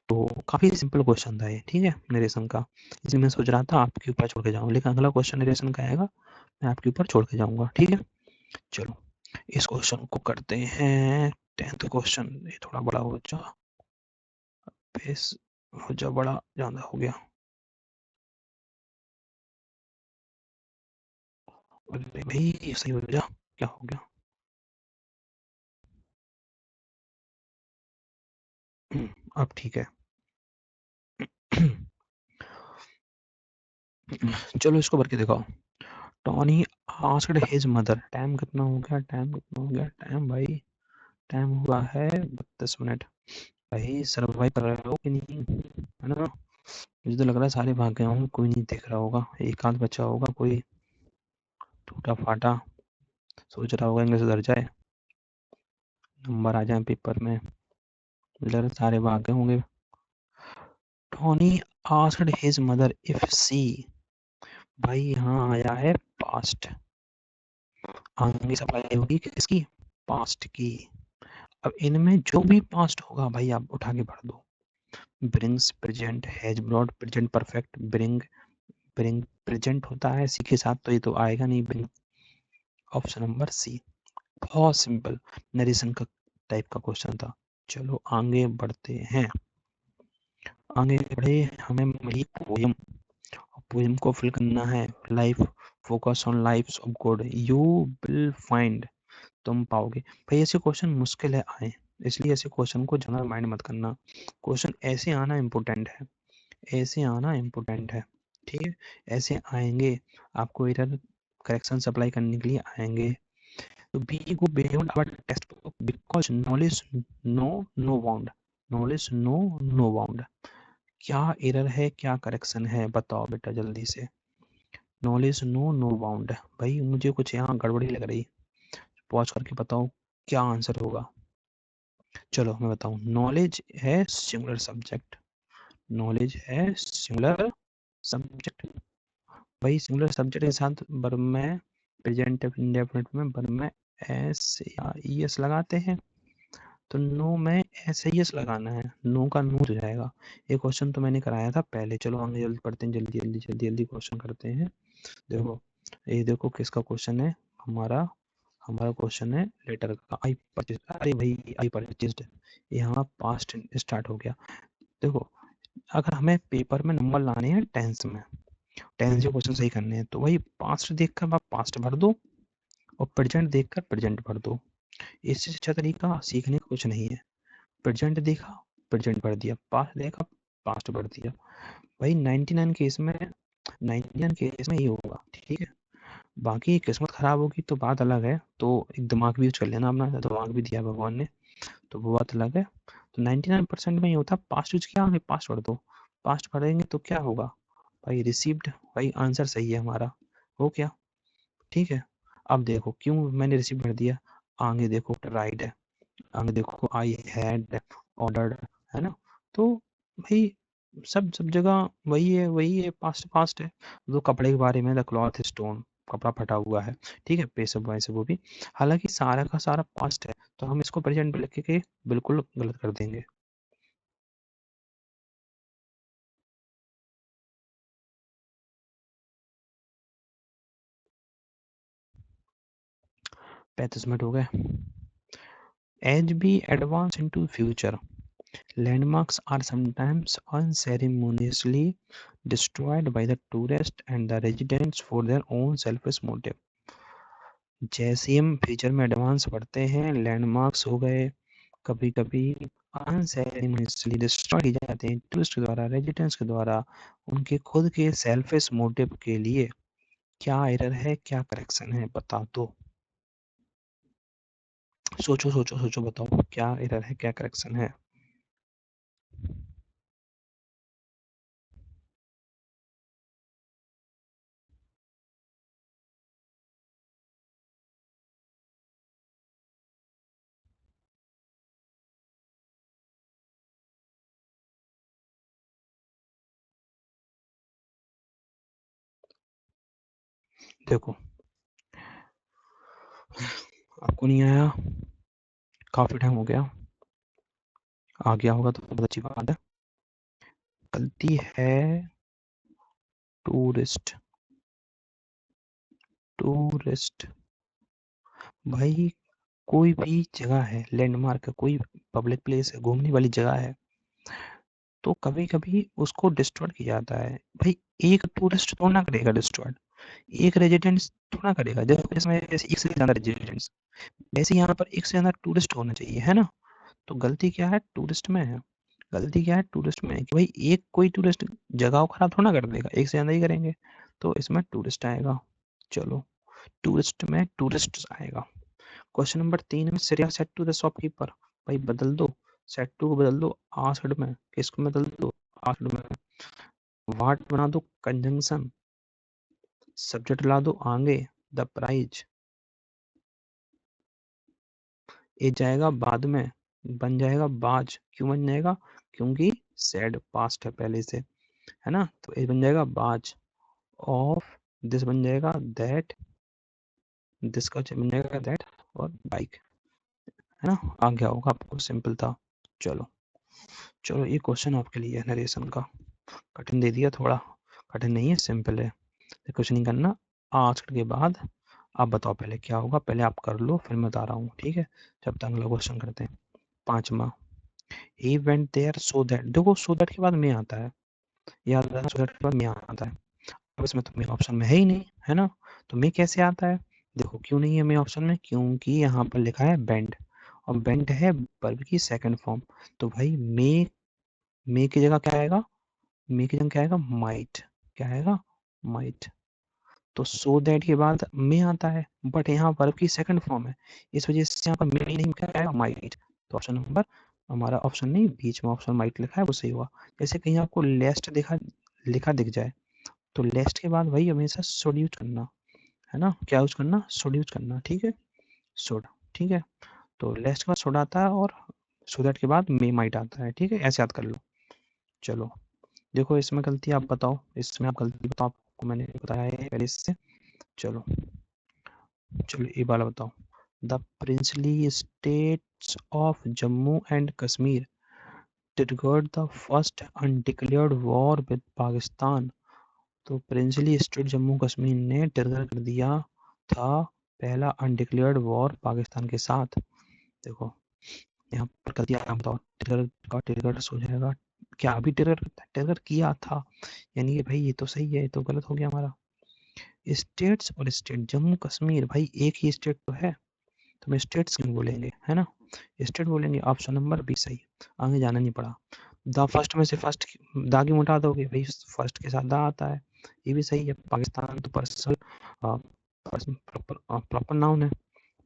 तो काफी सिंपल क्वेश्चन था ये, ठीक है, नरेशन का। इसलिए मैं सोच रहा था आपके ऊपर छोड़ के जाऊं, लेकिन अगला क्वेश्चन नरेशन का आएगा, मैं आपके ऊपर छोड़ के जाऊंगा। ठीक है, चलो इस क्वेश्चन को करते हैं 10th क्वेश्चन। ये थोड़ा बड़ा हो जा, बेस हो जा, बड़ा ज्यादा हो गया। अरे भाई सही हो जा, क्या हो गया? अब ठीक है। चलो इसको भर के दिखाओ। Tony asked his mother, time कितना हो गया? टाइम कितना हो गया? टाइम भाई, टाइम हुआ है 32 मिनट। भाई सर्वाइव कर रहे हो कि नहीं, है ना? मुझे तो लग रहा है सारे भाग गए होंगे, कोई नहीं देख रहा होगा, एक आध बचा होगा, कोई टूटा फाटा सोच रहा होगा इंग्लिश सुधर जाए, नंबर आ जाए पेपर में। मुझे लग रहा है सारे भाग गए होंगे। Tony asked his mother if she, भाई यहाँ आया है पास्ट, आगे सप्लाई होगी किसकी? पास्ट की। अब इनमें जो भी पास्ट होगा भाई आप उठा के भर दो। Brings present, has brought present perfect, bring present होता है सी के साथ, तो ये तो आएगा नहीं ब्रिंग। ऑप्शन नंबर सी, बहुत सिंपल नरेशन का टाइप का क्वेश्चन था। चलो आगे बढ़ते हैं। आगे बढ़े, हमें मिली पोयम, पोयम को फिल करना है। Life, focus on lifes of God, you will find, तुम पाओगे। भाई ऐसे क्वेश्चन मुश्किल है आए, इसलिए ऐसे क्वेश्चन को जनरल माइंड मत करना। क्वेश्चन ऐसे आना इम्पोर्टेंट है, ऐसे आना इम्पोर्टेंट है, ठीक है, ऐसे आएंगे। आपको इधर करेक्शन अप्लाई करने के लिए आएंगे। तो be go beyond our text book because knowledge no no bound, knowledge no no bound. क्या एरर है, क्या करेक्शन है, बताओ बेटा जल्दी से। नॉलेज नो नो बाउंड, भाई मुझे कुछ यहाँ गड़बड़ी लग रही, पॉज करके बताओ क्या आंसर होगा। चलो मैं बताऊं, नॉलेज है सिंगुलर सब्जेक्ट, नॉलेज है सिंगुलर सब्जेक्ट। भाई सिंगुलर सब्जेक्ट के साथ वर्ब में, प्रेजेंट इंडेफिनिट में वर्ब में एस या ईएस लगाते हैं, तो नो में एस एस लगाना है, नो का नो हो जाएगा। ये क्वेश्चन तो मैंने कराया था पहले। चलो आगे जल्दी पढ़ते हैं, जल्दी जल्दी जल्दी जल्दी क्वेश्चन करते हैं। देखो ये देखो किसका क्वेश्चन है, हमारा हमारा क्वेश्चन है लेटर का। आई परचेज, अरे भाई आई परचेज्ड, यहाँ पास्ट स्टार्ट हो गया। देखो अगर हमें पेपर में नंबर लाने हैं टेंस में, टेंस के क्वेश्चन सही करने हैं, तो वही पास्ट देखकर आप पास्ट भर दो और प्रेजेंट देखकर प्रेजेंट भर दो। इससे अच्छा तरीका सीखने का कुछ नहीं है। प्रेजेंट देखा प्रेजेंट भर दिया, पास्ट देखा पास्ट भर दिया। भाई 99 केस में 99 केस में ये होगा, ठीक है। बाकी किस्मत खराब होगी तो बात अलग है, तो एक दिमाग भी यूज कर लेना, अपना दिमाग भी दिया भगवान ने, तो वो बात अलग है। तो 99% में ये होता है पास्ट यूज किया, आगे पास्ट भर दो, पास्ट भरेंगे तो क्या होगा भाई, रिसीव्ड, भाई आंसर सही है हमारा, हो क्या, ठीक है। अब देखो क्यों मैंने रिसीव भर दिया, आगे देखो राइट है, आगे देखो आई हैड ऑर्डर्ड, है ना। तो भाई सब सब जगह वही है, पास्ट पास्ट है। तो कपड़े के बारे में द क्लॉथ स्टोन, कपड़ा फटा हुआ है, ठीक है, पेशब वैसे वो भी, हालांकि सारा का सारा पास्ट है, तो हम इसको प्रेजेंट में लिख के बिल्कुल गलत कर देंगे। पैंतीस मिनट हो गए। As we advance into future, landmarks are sometimes unceremoniously destroyed by the tourists and the residents for their own selfish motive। जैसे ही हम फ्यूचर में एडवांस बढ़ते हैं, लैंडमार्क्स हो गए कभी कभी अनसेरेमनियसली डिस्ट्रॉय किए जाते हैं टूरिस्ट के द्वारा, रेजिडेंट्स के द्वारा, उनके खुद के सेल्फिश मोटिव के लिए। क्या एरर है, क्या करेक्शन है, बता दो। सोचो सोचो सोचो, बताओ क्या एरर है, क्या करेक्शन है। देखो आपको नहीं आया, काफी टाइम हो गया, आ गया होगा तो बहुत अच्छी बात है। गलती है टूरिस्ट, टूरिस्ट भाई, कोई भी जगह है, लैंडमार्क है, कोई पब्लिक प्लेस है, घूमने वाली जगह है, तो कभी कभी उसको डिस्टॉर्ट किया जाता है। भाई एक टूरिस्ट थोड़ा ना करेगा डिस्टॉर्ट, एक रेजिडेंट्स थोड़ा करेगा, जैसे इसमें जैसे एक से ज्यादा रेजिडेंट्स, वैसे यहाँ पर एक से ज्यादा टूरिस्ट होना चाहिए, है ना। तो गलती क्या है, टूरिस्ट में है। गलती क्या है, टूरिस्ट में है कि भाई एक कोई टूरिस्ट जगह को खराब थोड़ा ना कर देगा, एक से ज्यादा ही करेंगे, तो इसमें टूरिस्ट आएगा। चलो टूरिस्ट में टूरिस्ट आएगा। क्वेश्चन नंबर 3 में Shreya said to the shopkeeper, भाई बदल दो, सेट टू को बदल दो आस्क्ड में, किसको बदल दो, आस्क्ड में। व्हाट बना दो कंजंक्शन, सब्जेक्ट ला दो आगे, द प्राइज, ये जाएगा बाद में, बन जाएगा बाज, क्यों बन जाएगा, क्योंकि सेड पास्ट है पहले से, है ना, तो ये बन जाएगा बाज ऑफ, दिस बन जाएगा दैट, दिस का बन जाएगा दैट, और बाइक, है ना। आ गया होगा आपको, सिंपल था। चलो चलो ये क्वेश्चन आपके लिए है नरेशन का, कठिन दे दिया थोड़ा, कठिन नहीं है, सिंपल है, कुछ नहीं करना। आज के बाद आप बताओ पहले क्या होगा, पहले आप कर लो फिर मैं बता रहा हूँ, ठीक है। जब तक अगला क्वेश्चन करते हैं। पांचवा, he went there so that, देखो सो दैट के बाद मैं आता है, याद रखना, सो दैट के बाद मैं आता है। अब इसमें तो मेरे ऑप्शन में है ही नहीं, है ना, तो मैं कैसे आता है, देखो क्यों नहीं है मेरे ऑप्शन में, क्योंकि यहाँ पर लिखा है बेंड, और बेंड है वर्ब की सेकंड फॉर्म, तो भाई मे की जगह क्या आएगा, मे की जगह क्या आएगा, माइट, क्या आएगा, माइट। तो सो दैट के बाद मे आता है, बट यहाँ वर्ब की सेकंड फॉर्म है, इस वजह से यहाँ पर मे नहीं, क्या आएगा, माइट। तो ऑप्शन नंबर, हमारा ऑप्शन नहीं, बीच में ऑप्शन माइट लिखा है वो सही हुआ। जैसे कहीं आपको लेस्ट देखा लिखा दिख जाए, तो लेस्ट के बाद भाई हमेशा शुड यूज करना, है ना, क्या यूज करना, शुड यूज करना, ठीक है, शुड, ठीक है। तो लेस्ट के बाद शुड आता है, और सो दैट के बाद मे माइट आता है, ठीक है, ऐसे याद कर लो। चलो देखो इसमें गलती आप बताओ, इसमें आप गलती बताओ, आपको मैंने बताया है पहले इससे। चलो चलो ये वाला बताओ, the princely states of Jammu and Kashmir triggered the first undeclared war with Pakistan. तो प्रिंसली स्टेट जम्मू कश्मीर ने ट्रिगर कर दिया था पहला अनडिक्लेयर्ड वॉर पाकिस्तान के साथ। देखो यहाँ पर गलती आप बताओ, ट्रिगर का ट्रिगर हो जाएगा, क्या अभी ट्रिगर ट्रिगर किया था, यानी कि भाई ये तो सही है, ये तो गलत हो गया हमारा। स्टेट्स और स्टेट, जम्मू कश्मीर भाई एक ही स्टेट तो है, तो हम स्टेट्स क्यों बोलेंगे, है ना, स्टेट बोलेंगे, ऑप्शन नंबर बी सही। आगे जाना नहीं पड़ा। द फर्स्ट में से फर्स्ट दा की हटा दोगे भाई, फर्स्ट के साथ दा आता है, ये भी सही है। पाकिस्तान तो पर्सन प्रॉपर नाउन है,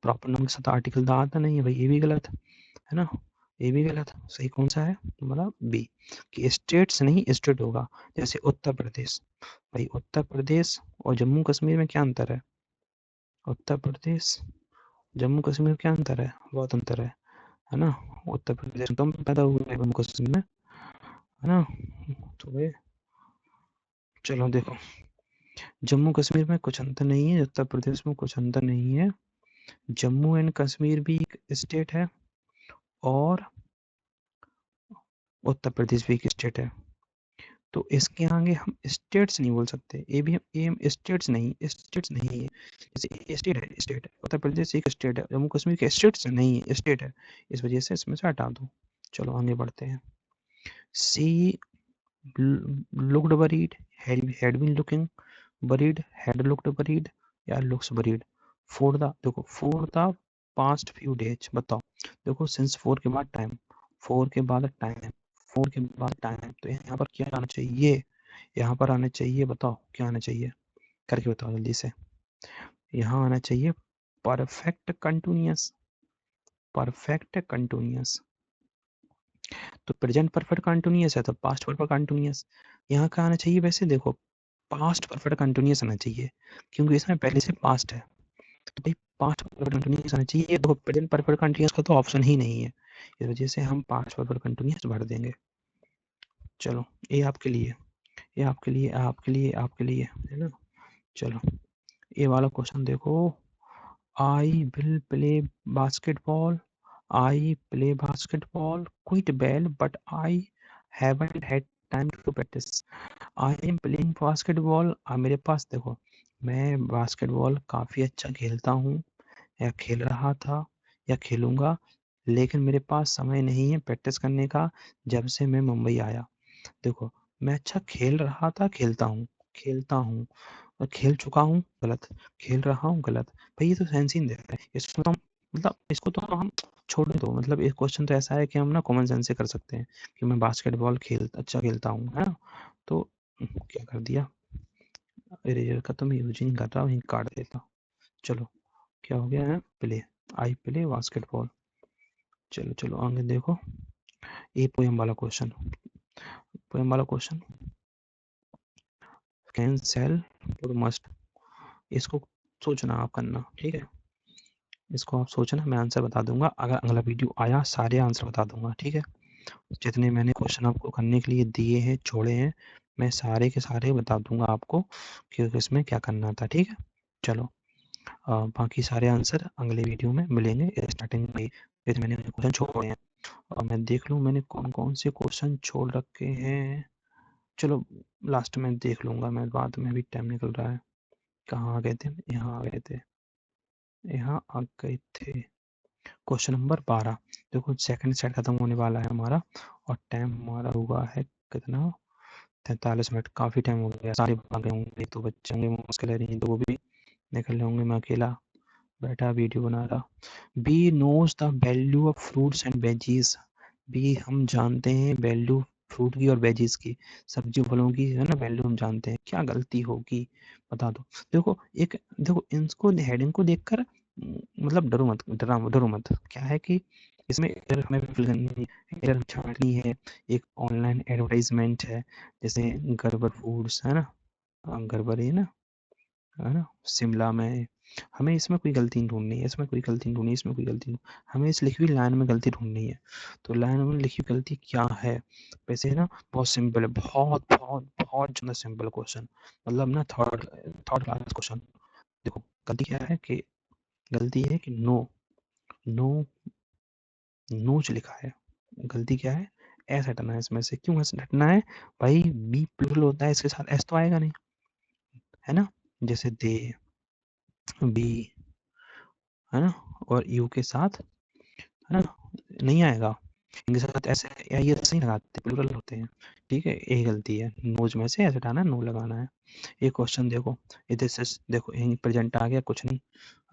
प्रॉपर नाउन के साथ आर्टिकल दा आता नहीं है भाई, ये भी गलत है ना, ये भी गलत। सही कौन सा है मतलब बी, कि स्टेट्स नहीं स्टेट होगा। जैसे उत्तर प्रदेश, भाई उत्तर प्रदेश और जम्मू कश्मीर में क्या अंतर है? उत्तर प्रदेश जम्मू कश्मीर में क्या अंतर है? बहुत अंतर है ना। उत्तर प्रदेश में तुम पैदा हुए हैं, जम्मू कश्मीर में, है ना। तो भाई चलो देखो, जम्मू कश्मीर में कुछ अंतर नहीं है, उत्तर प्रदेश में कुछ अंतर नहीं है। जम्मू एंड कश्मीर भी एक स्टेट है और उत्तर प्रदेश भी एक स्टेट है। तो इसके आगे हम स्टेट्स नहीं बोल सकते, ए भी एम स्टेट्स नहीं है। जैसे स्टेट है, स्टेट है, उत्तर प्रदेश एक स्टेट है, जम्मू कश्मीर के स्टेट्स नहीं है, स्टेट है, इस वजह से इसमें से हटा दो। चलो आगे बढ़ते हैं। She looked worried, had been looking worried, had looked worried या लुक्स बरीड। फॉर द देखो, for the past few days, बताओ। देखो सिंस फोर के बाद टाइम, फोर के बाद टाइम, फोर के बाद टाइम, तो यहाँ पर क्या आना चाहिए? यहाँ पर आना चाहिए, बताओ क्या आना चाहिए, करके बताओ जल्दी से। यहाँ आना चाहिए परफेक्ट कंटिन्यूअस, परफेक्ट कंटिन्यूअस। तो प्रेजेंट परफेक्ट कंटिन्यूअस है तो पास्ट परफेक्ट कंटिन्यूअस यहाँ का आना चाहिए। वैसे देखो पास्ट परफेक्ट कंटिन्यूअस आना चाहिए, क्योंकि इसमें पहले से पास्ट है, तो भाई पास्ट परफेक्ट कंटिन्यूअस आना चाहिए। देखो प्रेजेंट परफेक्ट कंटिन्यूअस का तो ऑप्शन ही नहीं है, इस वजह से हम पास्ट परफेक्ट कंटिन्यूअस भर देंगे। चलो ये आपके लिए, ये आपके लिए, आपके लिए, आपके लिए, है ना। चलो ये वाला क्वेश्चन देखो, I will play basketball, I play basketball quite well but I haven't had time to practise. I am playing basketball, मेरे पास देखो मैं बास्केटबॉल काफ़ी अच्छा खेलता हूँ या खेल रहा था या खेलूंगा, लेकिन मेरे पास समय नहीं है प्रैक्टिस करने का जब से मैं मुंबई आया। देखो मैं अच्छा खेल रहा था, खेलता हूँ, खेलता हूँ और खेल चुका हूँ, गलत। खेल रहा हूँ, गलत। भाई ये तो सेंस ही नहीं देता है, इसको तो हम मतलब इसको तो हम छोड़ दो। मतलब एक क्वेश्चन तो ऐसा है कि हम ना कॉमन सेंस से कर सकते हैं कि मैं बास्केटबॉल अच्छा खेलता हूँ, है ना। तो क्या कर दिया, इरेजर का तो मैं यूज ही नहीं कर रहा, वहीं काट देता। चलो क्या हो गया है, प्ले, आई प्ले बास्केटबॉल। चलो चलो आगे देखो, ये पोएम वाला क्वेश्चन, पोएम वाला क्वेश्चन, कैन सेल और मस्ट, इसको सोचना आप करना, ठीक है। इसको आप सोचना, मैं आंसर बता दूंगा, अगर अगला वीडियो आया सारे आंसर बता दूंगा, ठीक है। जितने मैंने क्वेश्चन आपको करने के लिए दिए हैं, छोड़े हैं, मैं सारे के सारे बता दूंगा आपको कि इसमें क्या करना था, ठीक है। चलो बाकी सारे आंसर अगले वीडियो में मिलेंगे। स्टार्टिंग में फिर मैंने क्वेश्चन छोड़े हैं और मैं देख लूँ मैंने कौन कौन से क्वेश्चन छोड़ रखे हैं। चलो लास्ट में देख लूँगा मैं, बाद में भी टाइम निकल रहा है। कहाँ आ गए थे, यहाँ आ गए थे, यहाँ आ गए थे। क्वेश्चन नंबर 12, देखो सेकंड सेट खत्म होने वाला है हमारा और टाइम हमारा हुआ है कितना, 43 मिनट। काफ़ी टाइम हो गया, सारे भाग गए होंगे, तो बच्चे होंगे मुश्किल है, नहीं तो वो भी निकल होंगे, मैं अकेला बैठा वीडियो बना रहा। Be knows the value of fruits and veggies, be हम जानते हैं वैल्यू फ्रूट की और वेजीज की, सब्जी फलों की, है ना, वैल्यू हम जानते हैं। क्या गलती होगी बता दो। देखो एक, देखो इनको हेडिंग को देखकर मतलब डरो मत, डरो मत। क्या है कि इसमें एरर हमें फिल करनी है, एरर छांटनी है। एक ऑनलाइन एडवर्टाइजमेंट है, जैसे गड़बड़ फूड्स, है ना, गड़बड़ है ना, शिमला में। हमें इसमें कोई गलती ढूंढनी है, इसमें कोई गलती ढूंढनी है, इसमें कोई गलती नहीं, हमें इस लिखी हुई लाइन में गलती ढूंढनी है। तो लाइन में लिखी हुई गलती क्या है? वैसे है ना, बहुत सिंपल है, बहुत बहुत बहुत ज़्यादा सिंपल क्वेश्चन, मतलब ना थर्ड थर्ड क्लास क्वेश्चन। देखो गलती क्या है कि, गलती है कि नो, नो, नोच लिखा है। गलती क्या है, एस हटना है इसमें से। क्यों एस हटना है भाई? बी प्लूरल होता है, इसके साथ एस तो आएगा नहीं, है ना। जैसे दे, बी, है ना, और यू के साथ, है ना, नहीं आएगा। इनके साथ ऐसे या ये ऐसे नहीं लगाते, प्लूरल होते हैं, ठीक है। ये गलती है, नोज में से ऐसे हटाना है, नो लगाना है। ये क्वेश्चन देखो, इधर से देखो यहीं प्रेजेंट आ गया, कुछ नहीं,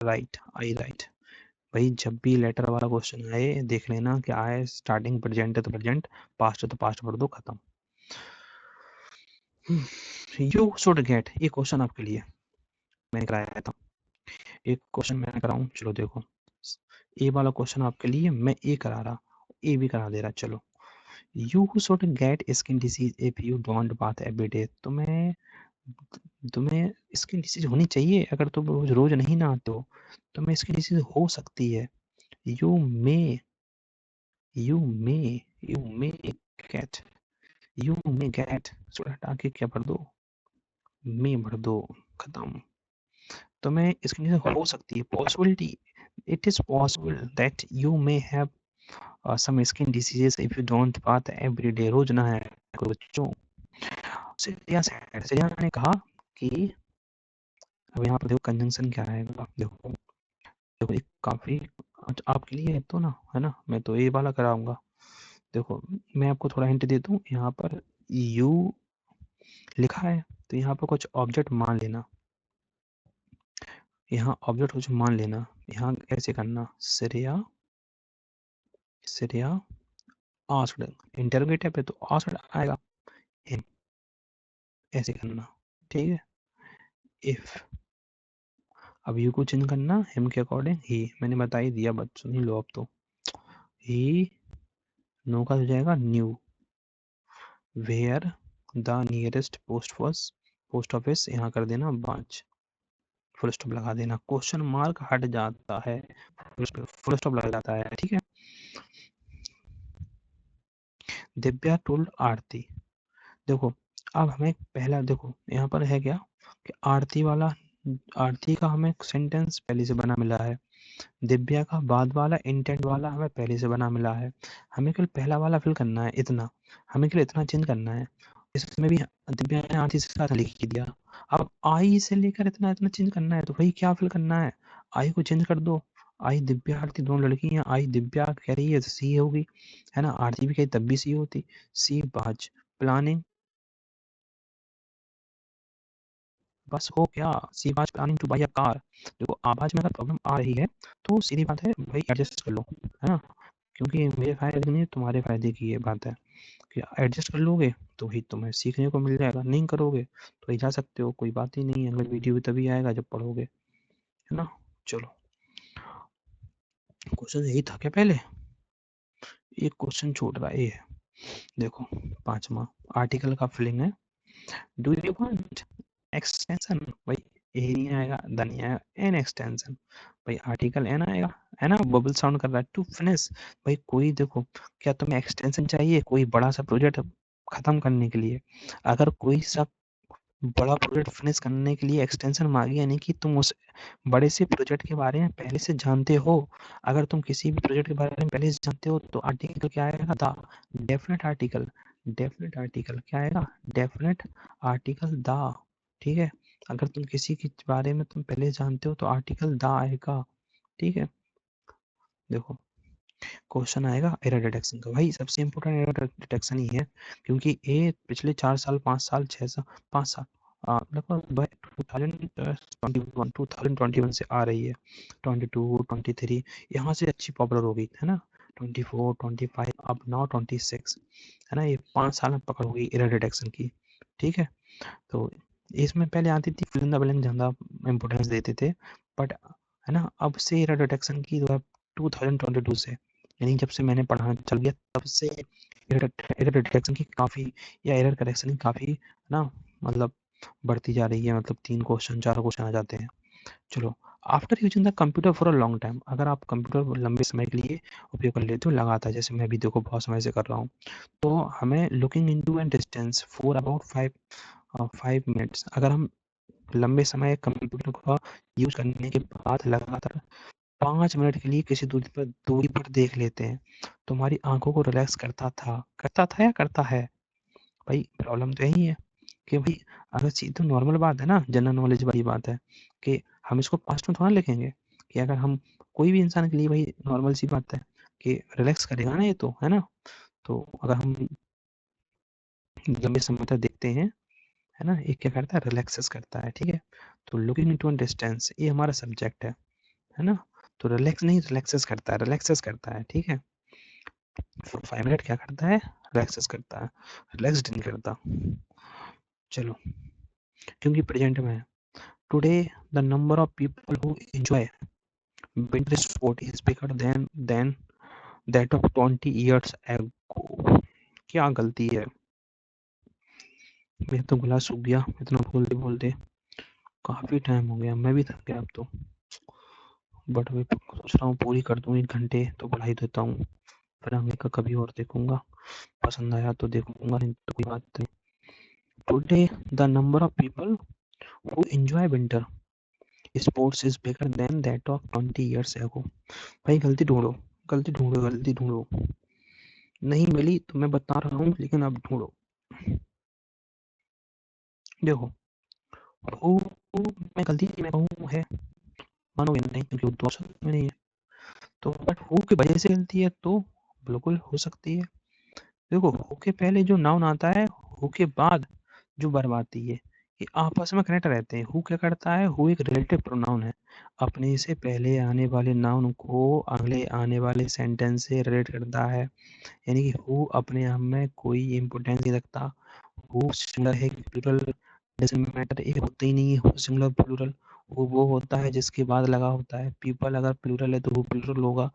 राइट, आई राइट, भाई जब भी लेटर वाला क्वेश्चन आए देख लेना कि आए स्टार्टिंग प्रेजेंट है तो प्रेजेंट, पास्ट है तो पास्ट भर दो, खत्म। यू शुड गेट, ये क्वेश्चन आपके लिए मैंने कराया था, एक क्वेश्चन मैंने कराऊं, चलो देखो ए वाला क्वेश्चन आपके लिए मैं ए करा रहा, ए भी करा दे रहा, चलो। You should get skin disease if you don't bath every day, तुम्हें स्किन डिसीज होनी चाहिए अगर तुम रोज रोज नहीं नहाते हो, तुम्हें स्किन डिसीज हो सकती है। You may you may you may get you may gate, थोड़ा हटा के क्या भर दो, मे भर दो, खत्म। तुम्हें स्किन डिसीज हो सकती है, possibility, it is possible that you may have some skin diseases if you don't bath every day, रोज नहाया करो बच्चों। सीरिया ने कहा कि, अब यहाँ पर देखो कंजंक्शन क्या आएगा, देखो देखो एक काफी आपके लिए है तो ना, है ना, मैं तो ये वाला कराऊंगा। देखो मैं आपको थोड़ा हिंट दे दूं, यहाँ पर यू लिखा है तो यहाँ पर कुछ ऑब्जेक्ट मान लेना, यहाँ ऑब्जेक्ट कुछ मान लेना, यहाँ ऐसे करना, श्रेया श्रेया आस्क्ड, इंटरोगेटिव पे तो आस्क्ड आएगा, हिम ऐसे करना, ठीक है। इफ, अब यू को चेंज करना हिम के अकॉर्डिंग ही, मैंने बता ही दिया, बट सुन ही लो अब तो। ही नो का हो जाएगा knew, where the nearest post office, यहाँ कर देना 5, फुल स्टॉप लगा देना, क्वेश्चन मार्क हट जाता है, फुल स्टॉप लग जाता है, ठीक है। दिव्या टोल्ड आरती, देखो अब हमें पहला देखो यहाँ पर है क्या कि आरती वाला, आरती का हमें सेंटेंस पहले से बना मिला है, दिव्या का बाद वाला इंटेंट वाला हमें पहले से बना मिला है, हमें केवल पहला वाला फिल करना है, इतना हमें केवल इतना चेंज करना है। इसमें भी दिव्या ने आरती से साथ लिख दिया, अब आई से लेकर इतना इतना चेंज करना है, तो भाई क्या फिल करना है, आई को चेंज कर दो, आई दिव्या आरती दोनों लड़की हैं, आई दिव्या कह रही है तो सी होगी, है ना, आरती भी कही तब भी सी होती, सी बाज प्लानिंग, बस हो गया, सी बाज planning two by a car. देखो आवाज में अगर प्रॉब्लम आ रही है तो सीधी बात है भाई एडजस्ट कर लो, है ना, क्योंकि मेरे फायदे की नहीं तुम्हारे फायदे की ये बात है कि एडजस्ट कर लोगे तो ही तुम्हें सीखने को मिल जाएगा, नहीं करोगे तो ही जा सकते हो, कोई बात ही नहीं है, अगला वीडियो भी तभी आएगा जब पढ़ोगे, है ना। चलो क्वेश्चन यही था क्या पहले, एक क्वेश्चन छूट रहा है, ये है देखो 5वां, आर्टिकल का फिलिंग है, डू यू वांट एक्सटेंशन, भाई ए नहीं आएगा, द नहीं आएगा, एन एक्सटेंशन, भाई आर्टिकल एन आएगा, है ना, बबल साउंड कर रहा है, टू फिनिश, भाई कोई देखो क्या तुम्हें एक्सटेंशन चाहिए कोई बड़ा सा प्रोजेक्ट खत्म करने के लिए, अगर कोई सा बड़ा प्रोजेक्ट फिनिश करने के लिए एक्सटेंशन मांगे, यानी कि तुम उस बड़े से प्रोजेक्ट के बारे में पहले से जानते हो, अगर तुम किसी भी प्रोजेक्ट के बारे में पहले से जानते हो तो आर्टिकल क्या आएगा, the, definite article, definite article क्या आएगा, डेफिनेट आर्टिकल द, ठीक है, अगर तुम किसी के बारे में तुम पहले जानते हो तो आर्टिकल द आएगा, ठीक है। देखो क्वेश्चन आएगा एरर डिटेक्शन का, भाई सबसे इम्पोर्टेंट एरर डिटेक्शन ही है, क्योंकि ये पिछले 4 साल 5 साल 6 साल 5 साल लगभग 2021 से आ रही है, 22 23 यहाँ से अच्छी पॉपुलर हो गई है ना, 24 25 अब नाउ 26, है ना, ये 5 साल में पकड़ होगी एरर डिटेक्शन की, ठीक है। तो इसमें पहले आती थी फिल इन द ब्लैंक, ज़्यादा इम्पोर्टेंस देते थे, बट है ना, अब से एरर डिटेक्शन की 2022 से, यानी जब से मैंने पढ़ाना चल गया तब से एरर डिटेक्शन की काफ़ी, या एरर करेक्शन की काफ़ी ना, मतलब बढ़ती जा रही है, मतलब 3 क्वेश्चन 4 क्वेश्चन आ जाते हैं। चलो, after using the computer for a long time, अगर आप कंप्यूटर लंबे समय के लिए उपयोग कर लेते हो लगातार, जैसे मैं भी देखो बहुत समय से कर रहा हूँ, तो हमें looking into an distance for about 5 minutes, अगर हम लंबे समय कंप्यूटर का यूज करने के बाद लगातार 5 मिनट के लिए किसी दूरी पर देख लेते हैं, तो हमारी आंखों को रिलैक्स करता था या करता है, भाई प्रॉब्लम तो यही है कि भाई अगर तो नॉर्मल बात है ना, जनरल नॉलेज वाली बात है कि हम इसको पास्ट में थोड़ा लिखेंगे, कि अगर हम कोई भी इंसान के लिए भाई नॉर्मल सी बात है कि रिलैक्स करेगा ना, ये तो है ना, तो अगर हम लंबे समय तक देखते हैं, है ना, ये क्या करता है, रिलैक्सेस करता है, ठीक है। तो लुकिंग इनटू डिस्टेंस ये हमारा सब्जेक्ट है ना, तो रिलैक्स नहीं, रिलैक्सेस करता है, ठीक है। 5 मिनट क्या करता है, रिलैक्सेस करता है, रिलैक्स्ड नहीं करता। चलो, क्योंकि प्रेजेंट में है। Today the number of people who enjoy winter sport is bigger than that of 20 years ago। क्या गलती है, मेरा तो गला सूख गया इतना बोलते बोलते, काफी टाइम हो गया, मैं भी थक गया अब तो। बट अभी सोच रहा हूँ पूरी कर दूँ 1 घंटे तो पढ़ाई देता हूँ, फिर आगे का कभी और देखूंगा, पसंद आया तो देखूंगा, नहीं तो कोई बात नहीं। Today the number of people who enjoy winter sports is bigger than that of 20 years ago। भाई गलती ढूंढो, गलती ढूंढो, गलती ढूंढो। नहीं मिली तो मैं बता रहा हूँ, लेकिन अब ढूंढो। देखो, हु मैं गलती मैं कहूँ है, मानोगे नहीं क्योंकि वो तो ऑप्शन में नहीं है। तो बट हु की वजह से गलती है तो बिल्कुल हो सकती है। देखो, हु के पहले जो नाउन आता है, हु के बाद जो वर्ब आती है, ये आपस में कनेक्ट रहते हैं। हु क्या करता है, हु एक रिलेटिव प्रोनाउन है, अपने से पहले आने वाले नाउन को अगले आने वाले सेंटेंस से रिलेट करता है। यानी कि हु अपने आप में कोई इम्पोर्टेंस नहीं रखता। हु सिंगुलर है कि प्लूरल डजंट मैटर, ये होता ही नहीं है हु सिंगुलर प्लूरल। वो होता है जिसके बाद लगा होता है। पीपल अगर प्लूरल है तो हु प्लूरल होगा,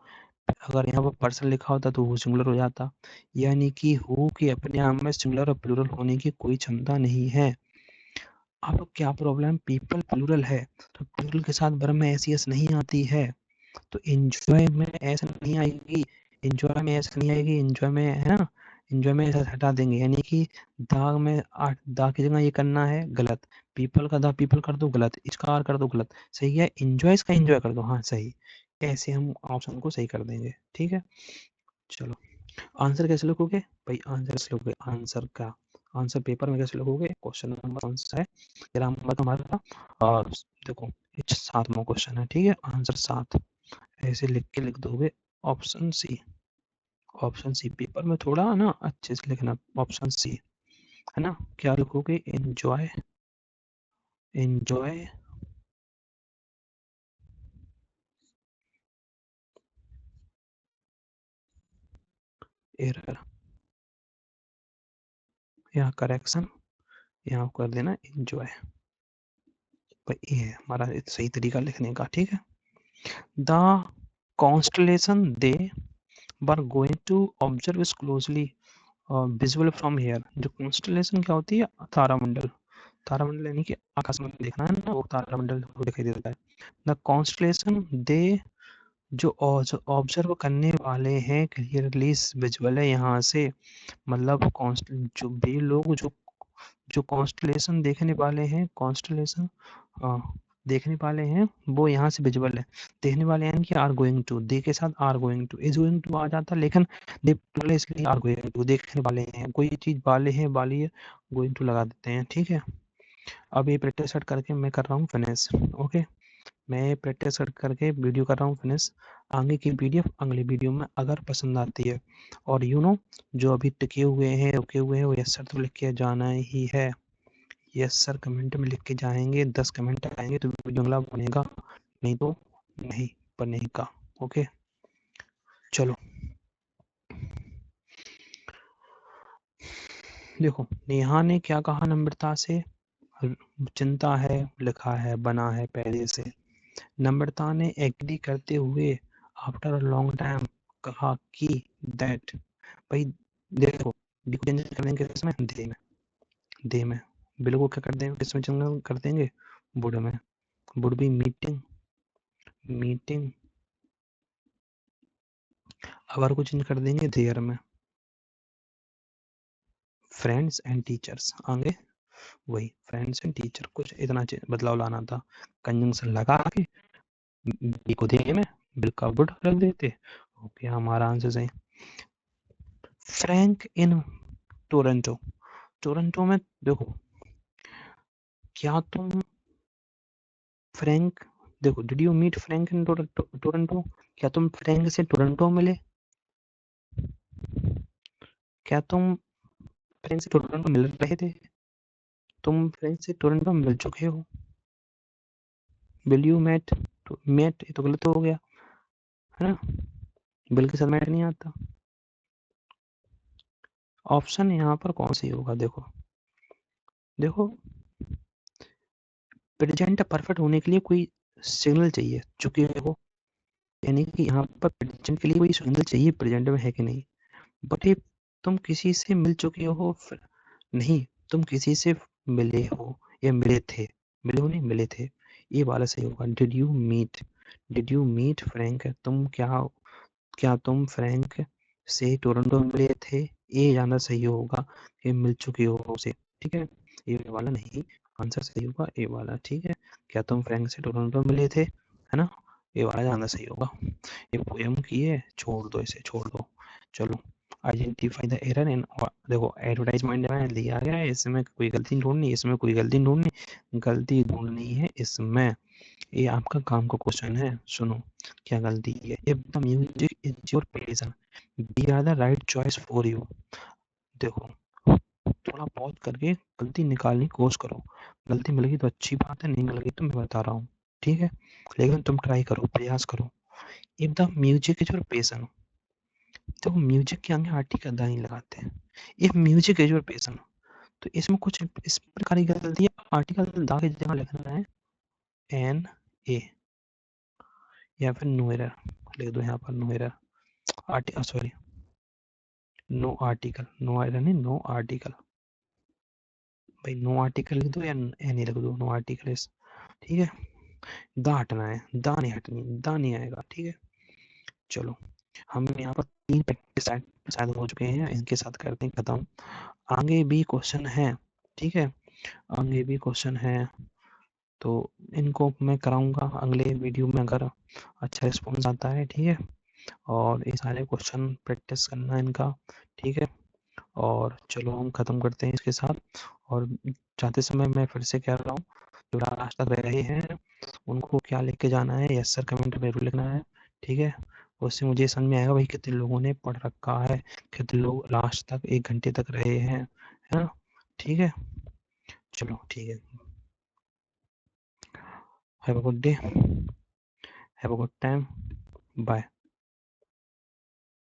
अगर यहाँ पर पर्सन लिखा होता तो हु सिंगुलर हो जाता। यानी कि हु की अपने आप में सिंगुलर और प्लूरल होने की कोई क्षमता नहीं है। अब क्या प्रॉब्लम, पीपल प्लूरल है तो प्लूरल के साथ वर्ब में एस एस नहीं आती है, तो एंजॉय में ऐसा नहीं आएगी, एंजॉय में ऐसा नहीं आएगी, एंजॉय में है ना, एंजॉय में ऐसा हटा देंगे। यानी कि दाग में दा की जगह ये करना है गलत, पीपल का दा पीपल कर दो गलत, इसका आर कर दो गलत, सही है। एंजॉय इसका एंजॉय कर दो, हाँ सही। ऐसे हम ऑप्शन को सही कर देंगे, ठीक है। चलो, आंसर कैसे लिखोगे भाई, आंसर कैसे लिखोगे, आंसर का आंसर पेपर में कैसे लिखोगे, क्वेश्चन नंबर कौन सा है, ग्रामर हमारा, और देखो ये 7वां क्वेश्चन है, ठीक है, आंसर 7 ऐसे लिख के लिख दोगे option C. Option C paper में थोड़ा ना अच्छे से लिखना, ऑप्शन सी है ना। क्या लिखोगे, एंजॉय, एंजॉय एरर, यहाँ करेक्शन, यहाँ कर देना एंजॉय। ये है हमारा सही तरीका लिखने का, ठीक है। The constellation they were going to observe is closely visual from here. जो कॉन्स्टलेशन क्या होती है, तारामंडल, तारामंडल यानी कि आकाश में देखना है ना, वो तारामंडल दिखाई देता है। द कॉन्स्टलेशन दे, जो ऑब्जर्व करने वाले हैं, क्लियरली विजुअल है यहाँ से, मतलब जो भी लोग जो जो कॉन्स्टलेशन देखने वाले हैं, कॉन्स्टलेशन देखने वाले हैं, वो यहाँ से विजुअल है। देखने वाले हैं कि आर गोइंग टू, दे के साथ are going to, is going to आ जाता, लेकिन दे पहले इसलिए आर गोइंग टू, देखने वाले हैं, कोई चीज वाले हैं वाली है, गोइंग टू लगा देते हैं, ठीक है। अब ये प्रैक्टिस सेट करके मैं कर रहा हूँ फिनिश, ओके। मैं प्रैक्टिस सेट करके वीडियो कर रहा हूँ फिनिश। आगे की पीडीएफ अगली वीडियो में अगर पसंद आती है, और जो अभी टिके हुए हैं रुके हुए हैं वो यस सर तो लिख के जाना ही है, यस सर कमेंट में लिख के जाएंगे, 10 कमेंट आएंगे तो वीडियो अगला बनेगा, नहीं तो नहीं बनेगा, ओके। चलो देखो, नेहा ने क्या कहा नम्रता से, चिंता है लिखा है, बना है पहले से। नम्रता ने एग्री करते हुए आफ्टर अ लॉन्ग टाइम कहा कि दैट, भाई देखो डी को चेंज कर देंगे किसमें, दे में, बिल को क्या कर देंगे, किसमें चेंज कर देंगे, वुड में, वुड बी मीटिंग, मीटिंग, अवर को चेंज कर देंगे देयर में, फ्रेंड्स एंड टीचर्स, आगे वही फ्रेंड्स एंड टीचर, कुछ इतना बदलाव लाना था, कंजंक्शन लगा के बी को दे में, बिल का वुड रख देते, ओके हमारा आंसर सही। फ्रैंक इन टोरंटो, टोरंटो में देखो, क्या तुम फ्रैंक, देखो did you meet Frank in Toronto, क्या तुम फ्रैंक से टोरंटो मिले, क्या तुम फ्रैंक से टोरंटो मिल रहे थे, तुम फ्रैंक से टोरंटो मिल चुके हो, विल यू मेट, मेट ये तो गलत हो गया, है ना? बिल के साथ मैच नहीं आता। ऑप्शन यहाँ पर कौन सी होगा? देखो देखो प्रेजेंट परफेक्ट होने के लिए कोई सिग्नल चाहिए, चूंकि देखो यानी कि यहाँ पर प्रेजेंट के लिए कोई सिग्नल चाहिए प्रेजेंट में, है कि नहीं? बट ये तुम किसी से मिल चुके हो नहीं, तुम किसी से मिले हो या मिले थे, मिले हो नहीं मिले थे, ये वाला सही होगा। Did you meet Frank? तुम क्या तुम फ्रैंक से टोरंटो में मिले थे? ये जानना सही होगा कि मिल चुके हो उसे, ठीक है? ये वाला नहीं, आंसर सही होगा ये वाला, ठीक है? क्या तुम फ्रैंक से टोरंटो में मिले थे, है ना? ये वाला जानना सही होगा। ये पोयम की है, छोड़ दो इसे, छोड़ दो। चलो, आइडेंटिफाई द एरर इन, देखो एडवर्टाइजमेंट में दिया गया है, इसमें कोई गलती ढूंढनी, इसमें कोई गलती ढूंढनी, गलती ढूंढनी है इसमें। ये आपका काम का क्वेश्चन है, सुनो क्या गलती है। If the music is your passion, we are the right choice for you. देखो थोड़ा पॉज करके गलती निकालने की कोशिश करो, गलती मिल गई तो अच्छी बात है, नहीं मिल गई तो मैं बता रहा हूँ, ठीक है? लेकिन तुम ट्राई करो, प्रयास करो। If the music is your passion, तो म्यूजिक के आगे आर्टिकल द नहीं लगाते हैं। If music is your passion, तो इसमें कुछ इस प्रकार की गलती है, आर्टिकल द की जगह लिखना है एन ए, या फिर नो एरर लिख दो यहाँ पर, no error article, sorry no article, no error नहीं, नो आर्टिकल। भाई नो आर्टिकल लिख दो या एनी लिख दो, नो आर्टिकल इस, ठीक है? दा हटना है, दा नहीं हटनी, दा नहीं आएगा, ठीक है? चलो, हम यहाँ पर 3 प्रैक्टिस शायद हो चुके हैं, इनके साथ करते हैं खत्म। आगे भी क्वेश्चन है, ठीक है? आगे भी क्वेश्चन है, तो इनको मैं कराऊंगा अगले वीडियो में, अगर अच्छा रिस्पॉन्स आता है, ठीक है? और ये सारे क्वेश्चन प्रैक्टिस करना इनका, ठीक है? और चलो हम ख़त्म करते हैं इसके साथ। और जाते समय मैं फिर से कह रहा हूँ, जो लास्ट तक रह रहे हैं उनको क्या लिख के जाना है, यस सर कमेंट में जरूर लिखना है, ठीक है? उससे मुझे समझ में आएगा भाई कितने लोगों ने पढ़ रखा है, कितने लोग लास्ट तक 1 घंटे तक रहे हैं, है ना? ठीक है, चलो ठीक है। Have a good day, have a good time, bye.